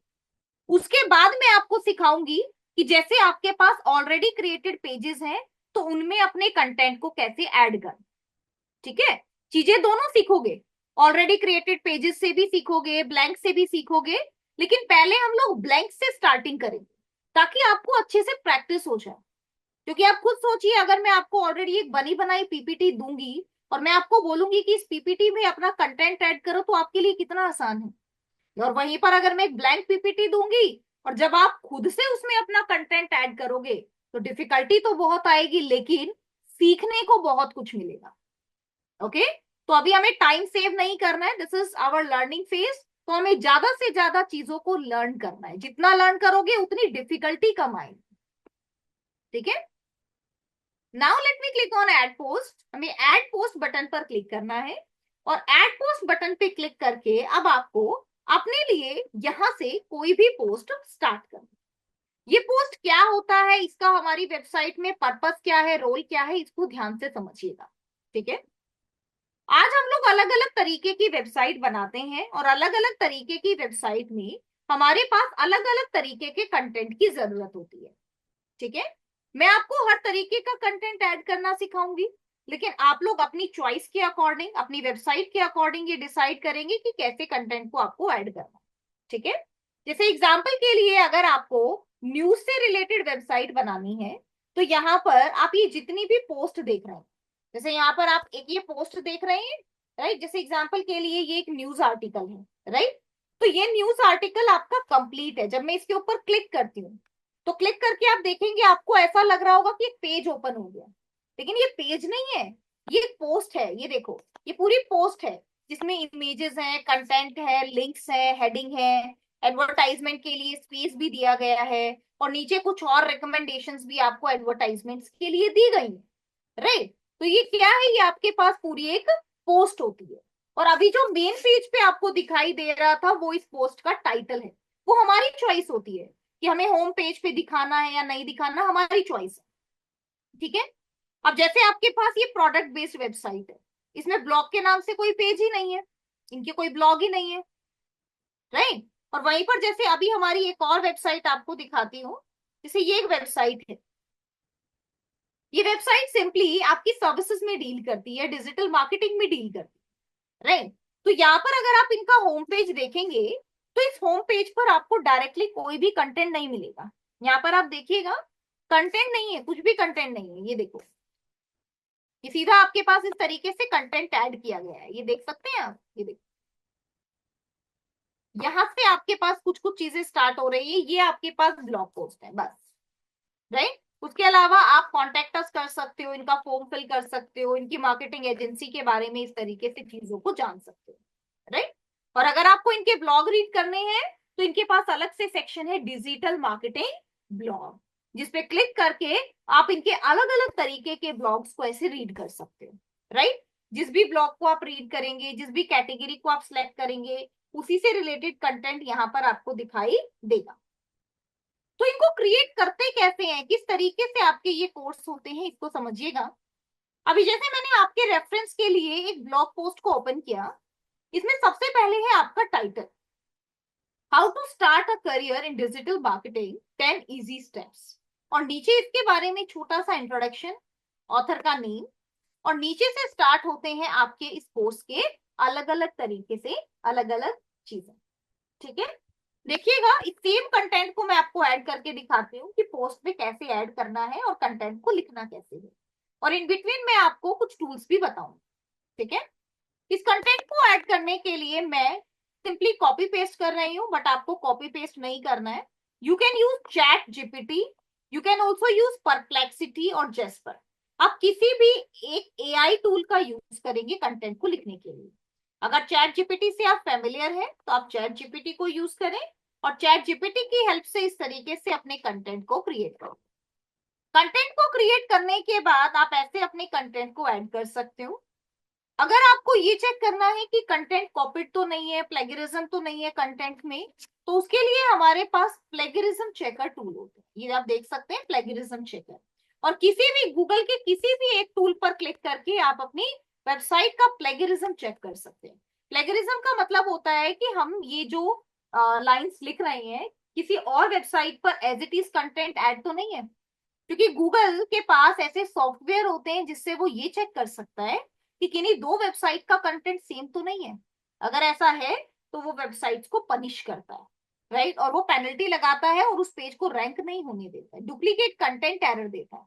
A: उसके बाद मैं आपको सिखाऊंगी कि जैसे आपके पास ऑलरेडी क्रिएटेड पेजेस हैं तो उनमें अपने कंटेंट को कैसे ऐड करना। ठीक है, चीजें दोनों सीखोगे, ऑलरेडी क्रिएटेड पेजेस से भी सीखोगे, ब्लैंक से भी सीखोगे, लेकिन पहले हम लोग ब्लैंक से स्टार्टिंग करेंगे ताकि आपको अच्छे से प्रैक्टिस हो जाए। क्योंकि आप खुद सोचिए, अगर मैं आपको ऑलरेडी एक बनी बनाई पीपीटी दूंगी और मैं आपको बोलूंगी कि इस पीपीटी में अपना कंटेंट ऐड करो, तो आपके लिए कितना आसान है। और वहीं पर अगर मैं एक ब्लैंक पीपीटी दूंगी और जब आप खुद से उसमें अपना कंटेंट ऐड करोगे तो डिफिकल्टी तो बहुत आएगी, लेकिन सीखने को बहुत कुछ मिलेगा। ओके, तो अभी हमें टाइम सेव नहीं करना है, this is our learning phase. तो हमें ज्यादा से ज्यादा चीजों को लर्न करना है, जितना लर्न करोगे उतनी डिफिकल्टी कम आएगी। ठीक है, now let me click on add post. हमें ऐड पोस्ट बटन पर क्लिक करना है और ऐड पोस्ट बटन पे क्लिक करके अब आपको अपने लिए यहां से कोई भी पोस्ट स्टार्ट करना। ये पोस्ट क्या होता है, इसका हमारी वेबसाइट में पर्पस क्या है, रोल क्या है, इसको ध्यान से समझिएगा। ठीक है, आज हम लोग अलग अलग तरीके की वेबसाइट बनाते हैं और अलग अलग तरीके की वेबसाइट में हमारे पास अलग अलग तरीके के कंटेंट की जरूरत होती है। ठीक है, मैं आपको हर तरीके का कंटेंट ऐड करना सिखाऊंगी, लेकिन आप लोग अपनी चॉइस के अकॉर्डिंग, अपनी वेबसाइट के अकॉर्डिंग ये डिसाइड करेंगे कि कैसे कंटेंट को आपको ऐड करना। ठीक है, जैसे एग्जाम्पल के लिए अगर आपको न्यूज से रिलेटेड वेबसाइट बनानी है तो यहाँ पर आप ये जितनी भी पोस्ट देख रहे हैं, जैसे यहाँ पर आप एक ये पोस्ट देख रहे हैं, राइट? जैसे एग्जाम्पल के लिए ये एक न्यूज आर्टिकल है, राइट? तो ये न्यूज आर्टिकल आपका कंप्लीट है। जब मैं इसके ऊपर क्लिक करती हूँ तो क्लिक करके आप देखेंगे, आपको ऐसा लग रहा होगा कि एक पेज ओपन हो गया, लेकिन ये पेज नहीं है, ये पोस्ट है। ये देखो, ये पूरी पोस्ट है जिसमें इमेजेस हैं, कंटेंट है, लिंक्स है, हेडिंग है, एडवर्टाइजमेंट के लिए स्पेस भी दिया गया है, और नीचे कुछ और रिकमेंडेशंस भी आपको एडवर्टाइजमेंट्स के लिए दी गई है, राइट। तो ये क्या है, ये आपके पास पूरी एक पोस्ट होती है। और अभी जो मेन पेज पे आपको दिखाई दे रहा था वो इस पोस्ट का टाइटल है। वो हमारी चॉइस होती है कि हमें होम पेज पे दिखाना है या नहीं दिखाना, हमारी चॉइस है, ठीक है। अब जैसे आपके पास ये प्रोडक्ट बेस्ड वेबसाइट है, इसमें ब्लॉग के नाम से कोई पेज ही नहीं है, इनके कोई ब्लॉग ही नहीं है, राइट। और वहीं पर जैसे अभी हमारी एक और वेबसाइट आपको दिखाती हूँ, जैसे ये एक वेबसाइट है, ये वेबसाइट सिंपली आपकी सर्विसेज में डील करती है, डिजिटल मार्केटिंग में डील करती है, राइट। तो यहाँ पर अगर आप इनका होम पेज देखेंगे, तो इस होम पेज पर आपको डायरेक्टली कोई भी कंटेंट नहीं मिलेगा। यहाँ पर आप देखिएगा, कंटेंट नहीं है, कुछ भी कंटेंट नहीं है। ये देखो, ये सीधा आपके पास इस तरीके से कंटेंट ऐड किया गया है, ये देख सकते हैं आप। ये देखो, यहाँ से आपके पास कुछ कुछ चीजें स्टार्ट हो रही है, ये आपके पास ब्लॉग पोस्ट है बस, राइट। उसके अलावा आप कॉन्टेक्ट अस कर सकते हो, इनका फॉर्म फिल कर सकते हो, इनकी मार्केटिंग एजेंसी के बारे में इस तरीके से चीजों को जान सकते हो, राइट। और अगर आपको इनके ब्लॉग रीड करने हैं, तो इनके पास अलग से सेक्शन है डिजिटल मार्केटिंग ब्लॉग, जिसपे क्लिक करके आप इनके अलग अलग तरीके के ब्लॉग्स को ऐसे रीड कर सकते हो, राइट। जिस भी ब्लॉग को आप रीड करेंगे, जिस भी कैटेगरी को आप सिलेक्ट करेंगे, उसी से रिलेटेड कंटेंट यहाँ पर आपको दिखाई देगा। तो इनको क्रिएट करते कैसे हैं, किस तरीके से आपके ये कोर्स होते हैं, इसको समझिएगा। अभी जैसे मैंने आपके रेफरेंस के लिए एक ब्लॉग पोस्ट को ओपन किया, इसमें सबसे पहले है आपका title, how to start a career in digital marketing 10 easy steps, और नीचे इसके बारे में छोटा सा इंट्रोडक्शन, ऑथर का नेम, और नीचे से स्टार्ट होते हैं आपके इस कोर्स के अलग अलग तरीके से अलग अलग चीजें, ठीक है। देखिएगा, इस सेम कंटेंट को मैं आपको ऐड करके दिखाती हूँ कि पोस्ट में कैसे ऐड करना है और कंटेंट को लिखना कैसे है, और इन बिटवीन मैं आपको कुछ टूल्स भी बताऊंगी, ठीक है। इस कंटेंट को ऐड करने के लिए मैं सिंपली कॉपी पेस्ट कर रही हूँ, बट आपको कॉपी पेस्ट नहीं करना है। You can use chat GPT, you can also use perplexity और जेस्पर। आप किसी भी एक एआई टूल का यूज करेंगे कंटेंट को लिखने के लिए। अगर चैट जीपीटी से आप फेमिलियर हैं तो आप चैट जीपीटी को यूज करें, और चैट जीपीटी की हेल्प से इस तरीके से अपने कंटेंट को क्रिएट करो। कंटेंट को क्रिएट करने के बाद आप ऐसे अपने कंटेंट को ऐड कर सकते हो। अगर आपको ये चेक करना है कि कंटेंट कॉपीड तो नहीं है, प्लेगरिज्म तो नहीं है कंटेंट में, तो उसके लिए हमारे पास प्लेगरिज्म चेकर टूल होता है, ये आप देख सकते हैं प्लेगरिज्म चेकर। और किसी भी गूगल के किसी भी एक टूल पर क्लिक करके आप अपनी वेबसाइट का प्लेगरिज्म चेक कर सकते हैं। प्लेगरिज्म का मतलब होता है कि हम ये जो लाइंस लिख रहे हैं, किसी और वेबसाइट पर as it is content add तो नहीं है, क्योंकि गूगल के पास ऐसे सॉफ्टवेयर होते हैं जिससे वो ये चेक कर सकता है कि किन्हीं दो वेबसाइट का कंटेंट सेम तो नहीं है। अगर ऐसा है तो वो वेबसाइट्स को पनिश करता है, राइट, और वो पेनल्टी लगाता है और उस पेज को रैंक नहीं होने देता है, डुप्लीकेट कंटेंट एरर देता है,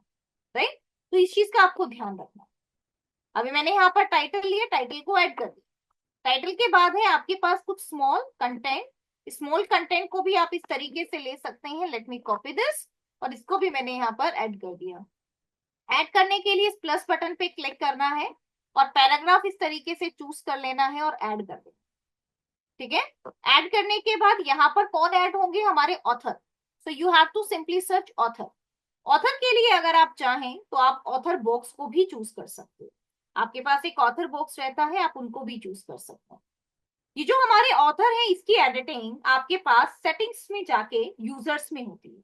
A: राइट। तो इस चीज का आपको ध्यान रखना है। अभी मैंने यहाँ पर टाइटल लिया, टाइटल को ऐड कर दिया। टाइटल के बाद है आपके पास कुछ स्मॉल कंटेंट, स्मॉल कंटेंट को भी आप इस तरीके से ले सकते हैं। लेट मी कॉपी दिस, और इसको भी मैंने यहाँ पर ऐड कर दिया। ऐड करने के लिए इस प्लस बटन पे क्लिक करना है, और पैराग्राफ इस तरीके से चूज कर लेना है और ऐड कर देना, ठीक है। ऐड करने के बाद यहाँ पर कौन ऐड होंगे, हमारे author. So you have to simply search author. Author के लिए अगर आप चाहें तो आप ऑथर बॉक्स को भी चूज कर सकते हो, आपके पास एक ऑथर बॉक्स रहता है, आप उनको भी चूज कर सकते हो। ये जो हमारे ऑथर है, इसकी एडिटिंग आपके पास सेटिंग्स में जाके यूजर्स में होती है।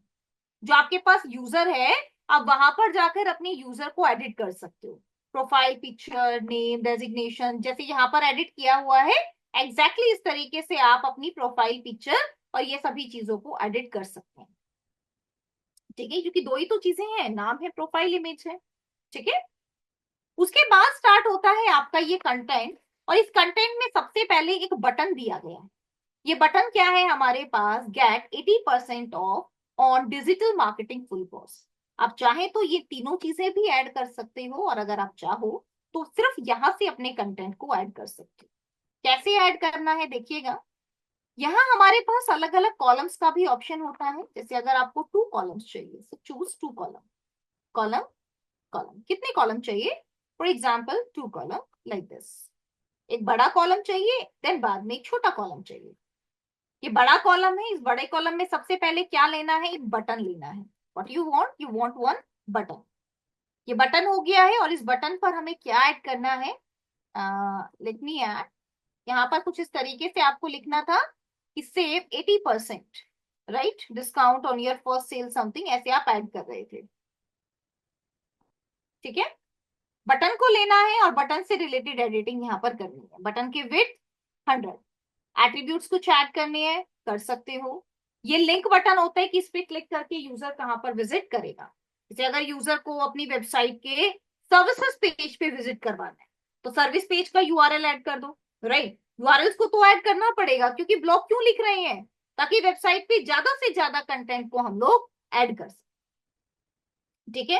A: जो आपके पास यूजर है, आप वहां पर जाकर अपने यूजर को एडिट कर सकते हो। प्रोफाइल पिक्चर, नेम, डेजिग्नेशन, जैसे यहाँ पर एडिट किया हुआ है, एग्जैक्टली इस तरीके से आप अपनी प्रोफाइल पिक्चर और ये सभी चीजों को एडिट कर सकते हैं, ठीक है, क्योंकि दो ही तो चीजें हैं, नाम है, प्रोफाइल इमेज है, ठीक है। उसके बाद स्टार्ट होता है आपका ये कंटेंट, और इस कंटेंट में सबसे पहले एक बटन दिया गया है। ये बटन क्या है हमारे पास, get 80% off on digital marketing full course. आप चाहे तो ये तीनों चीजें भी ऐड कर सकते हो, और अगर आप चाहो तो सिर्फ यहां से अपने कंटेंट को ऐड कर सकते हो। कैसे ऐड करना है देखिएगा। यहाँ हमारे पास अलग अलग कॉलम्स का भी ऑप्शन होता है। जैसे अगर आपको 2 कॉलम्स चाहिए, so choose 2 column. Column, column, कितने कॉलम चाहिए? For example 2 column, like this. एक बड़ा कॉलम चाहिए, देन बाद में एक छोटा कॉलम चाहिए। ये बड़ा कॉलम है, इस बड़े कॉलम में सबसे पहले क्या लेना है? एक बटन लेना है। What you want? You want one button. ये बटन हो गया है, और इस बटन पर हमें क्या ऐड करना है? Let me add. यहाँ पर कुछ इस तरीके से आपको लिखना था कि save 80%, right, discount on your first sell something, ऐसे आप ऐड कर रहे थे। ठीक है, बटन को लेना है और बटन से रिलेटेड एडिटिंग यहाँ पर करनी है। बटन की विड्थ 100, एट्रीब्यूट्स कुछ ऐड करने हैं, कर सकते हो। ये लिंक बटन होता है कि इस पे क्लिक करके यूजर कहां पर विजिट करेगा। जैसे अगर यूजर को अपनी वेबसाइट के सर्विसेज पेज पे विजिट करवाना है, तो सर्विस पेज का यूआरएल ऐड कर दो, राइट। यूआरएल को तो ऐड करना पड़ेगा, क्योंकि ब्लॉग क्यों लिख रहे हैं? ताकि वेबसाइट पे ज्यादा से ज्यादा कंटेंट को हम लोग ऐड कर सकें। ठीक है,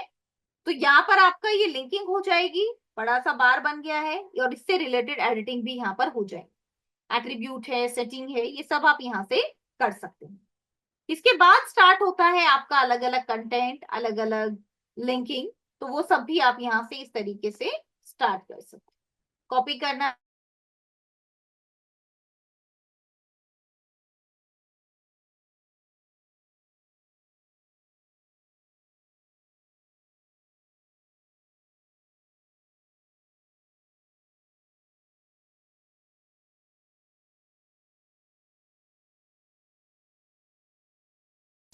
A: तो यहाँ पर आपका ये लिंकिंग हो जाएगी, बड़ा सा बार बन गया है, और इससे रिलेटेड एडिटिंग भी यहाँ पर हो जाएगी। एट्रीब्यूट है, सेटिंग है, ये सब आप यहाँ से कर सकते हैं। इसके बाद स्टार्ट होता है आपका अलग अलग कंटेंट, अलग अलग लिंकिंग। तो वो सब भी आप यहाँ से इस तरीके से स्टार्ट कर सकते हैं। कॉपी करना,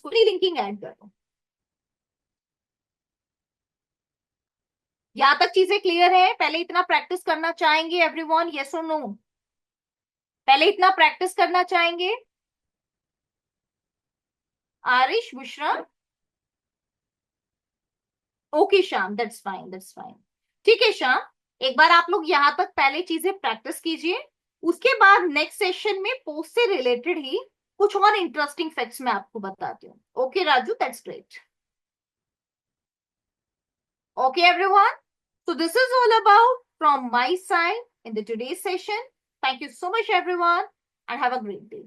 A: पूरी लिंकिंग ऐड कर दो। यहां तक चीजें क्लियर है? पहले इतना प्रैक्टिस करना चाहेंगे एवरीवन, यस और नो? पहले इतना प्रैक्टिस करना चाहेंगे? Aarish, Bushra? Okay Shyam, that's fine, that's fine. ठीक है श्याम, एक बार आप लोग यहाँ तक पहले चीजें प्रैक्टिस कीजिए। उसके बाद नेक्स्ट सेशन में पोस्ट से रिलेटेड ही कुछ और इंटरेस्टिंग फैक्ट्स मैं आपको बताती हूँ। Okay Raju, that's great. Okay, everyone. So this is all about from my side in the today's session. Thank you so much, everyone, and have a great day.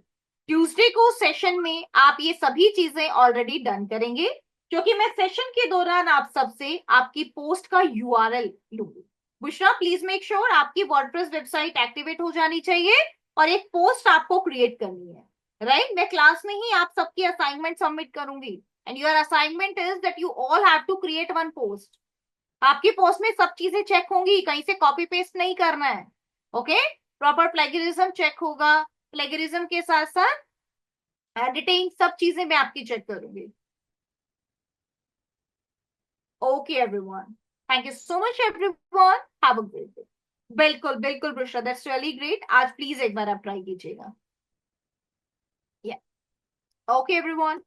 A: Tuesday को session में आप ये सभी चीजें ऑलरेडी डन करेंगे, क्योंकि मैं session के दौरान आप सबसे आपकी पोस्ट का यूआरएल लूंगी। बुशरा, प्लीज मेक श्योर आपकी वर्डप्रेस वेबसाइट एक्टिवेट हो जानी चाहिए, और एक पोस्ट आपको क्रिएट करनी है, राइट। मैं क्लास में ही आप सबकी असाइनमेंट सबमिट करूंगी, and your assignment is that you all have to create one post. आपकी पोस्ट में सब चीजें चेक होंगी, कहीं से कॉपी पेस्ट नहीं करना है। ओके, प्रॉपर प्लेगरिज्म चेक होगा, प्लेगरिज्म के साथ साथ एडिटिंग, सब चीजें मैं आपकी चेक करूंगी। Okay everyone, thank you so much everyone, have a great day. बिल्कुल बिल्कुल बुशरा, दैट्स रियली ग्रेट। आज प्लीज एक बार आप ट्राई कीजिएगा। या, ओके एवरीवन।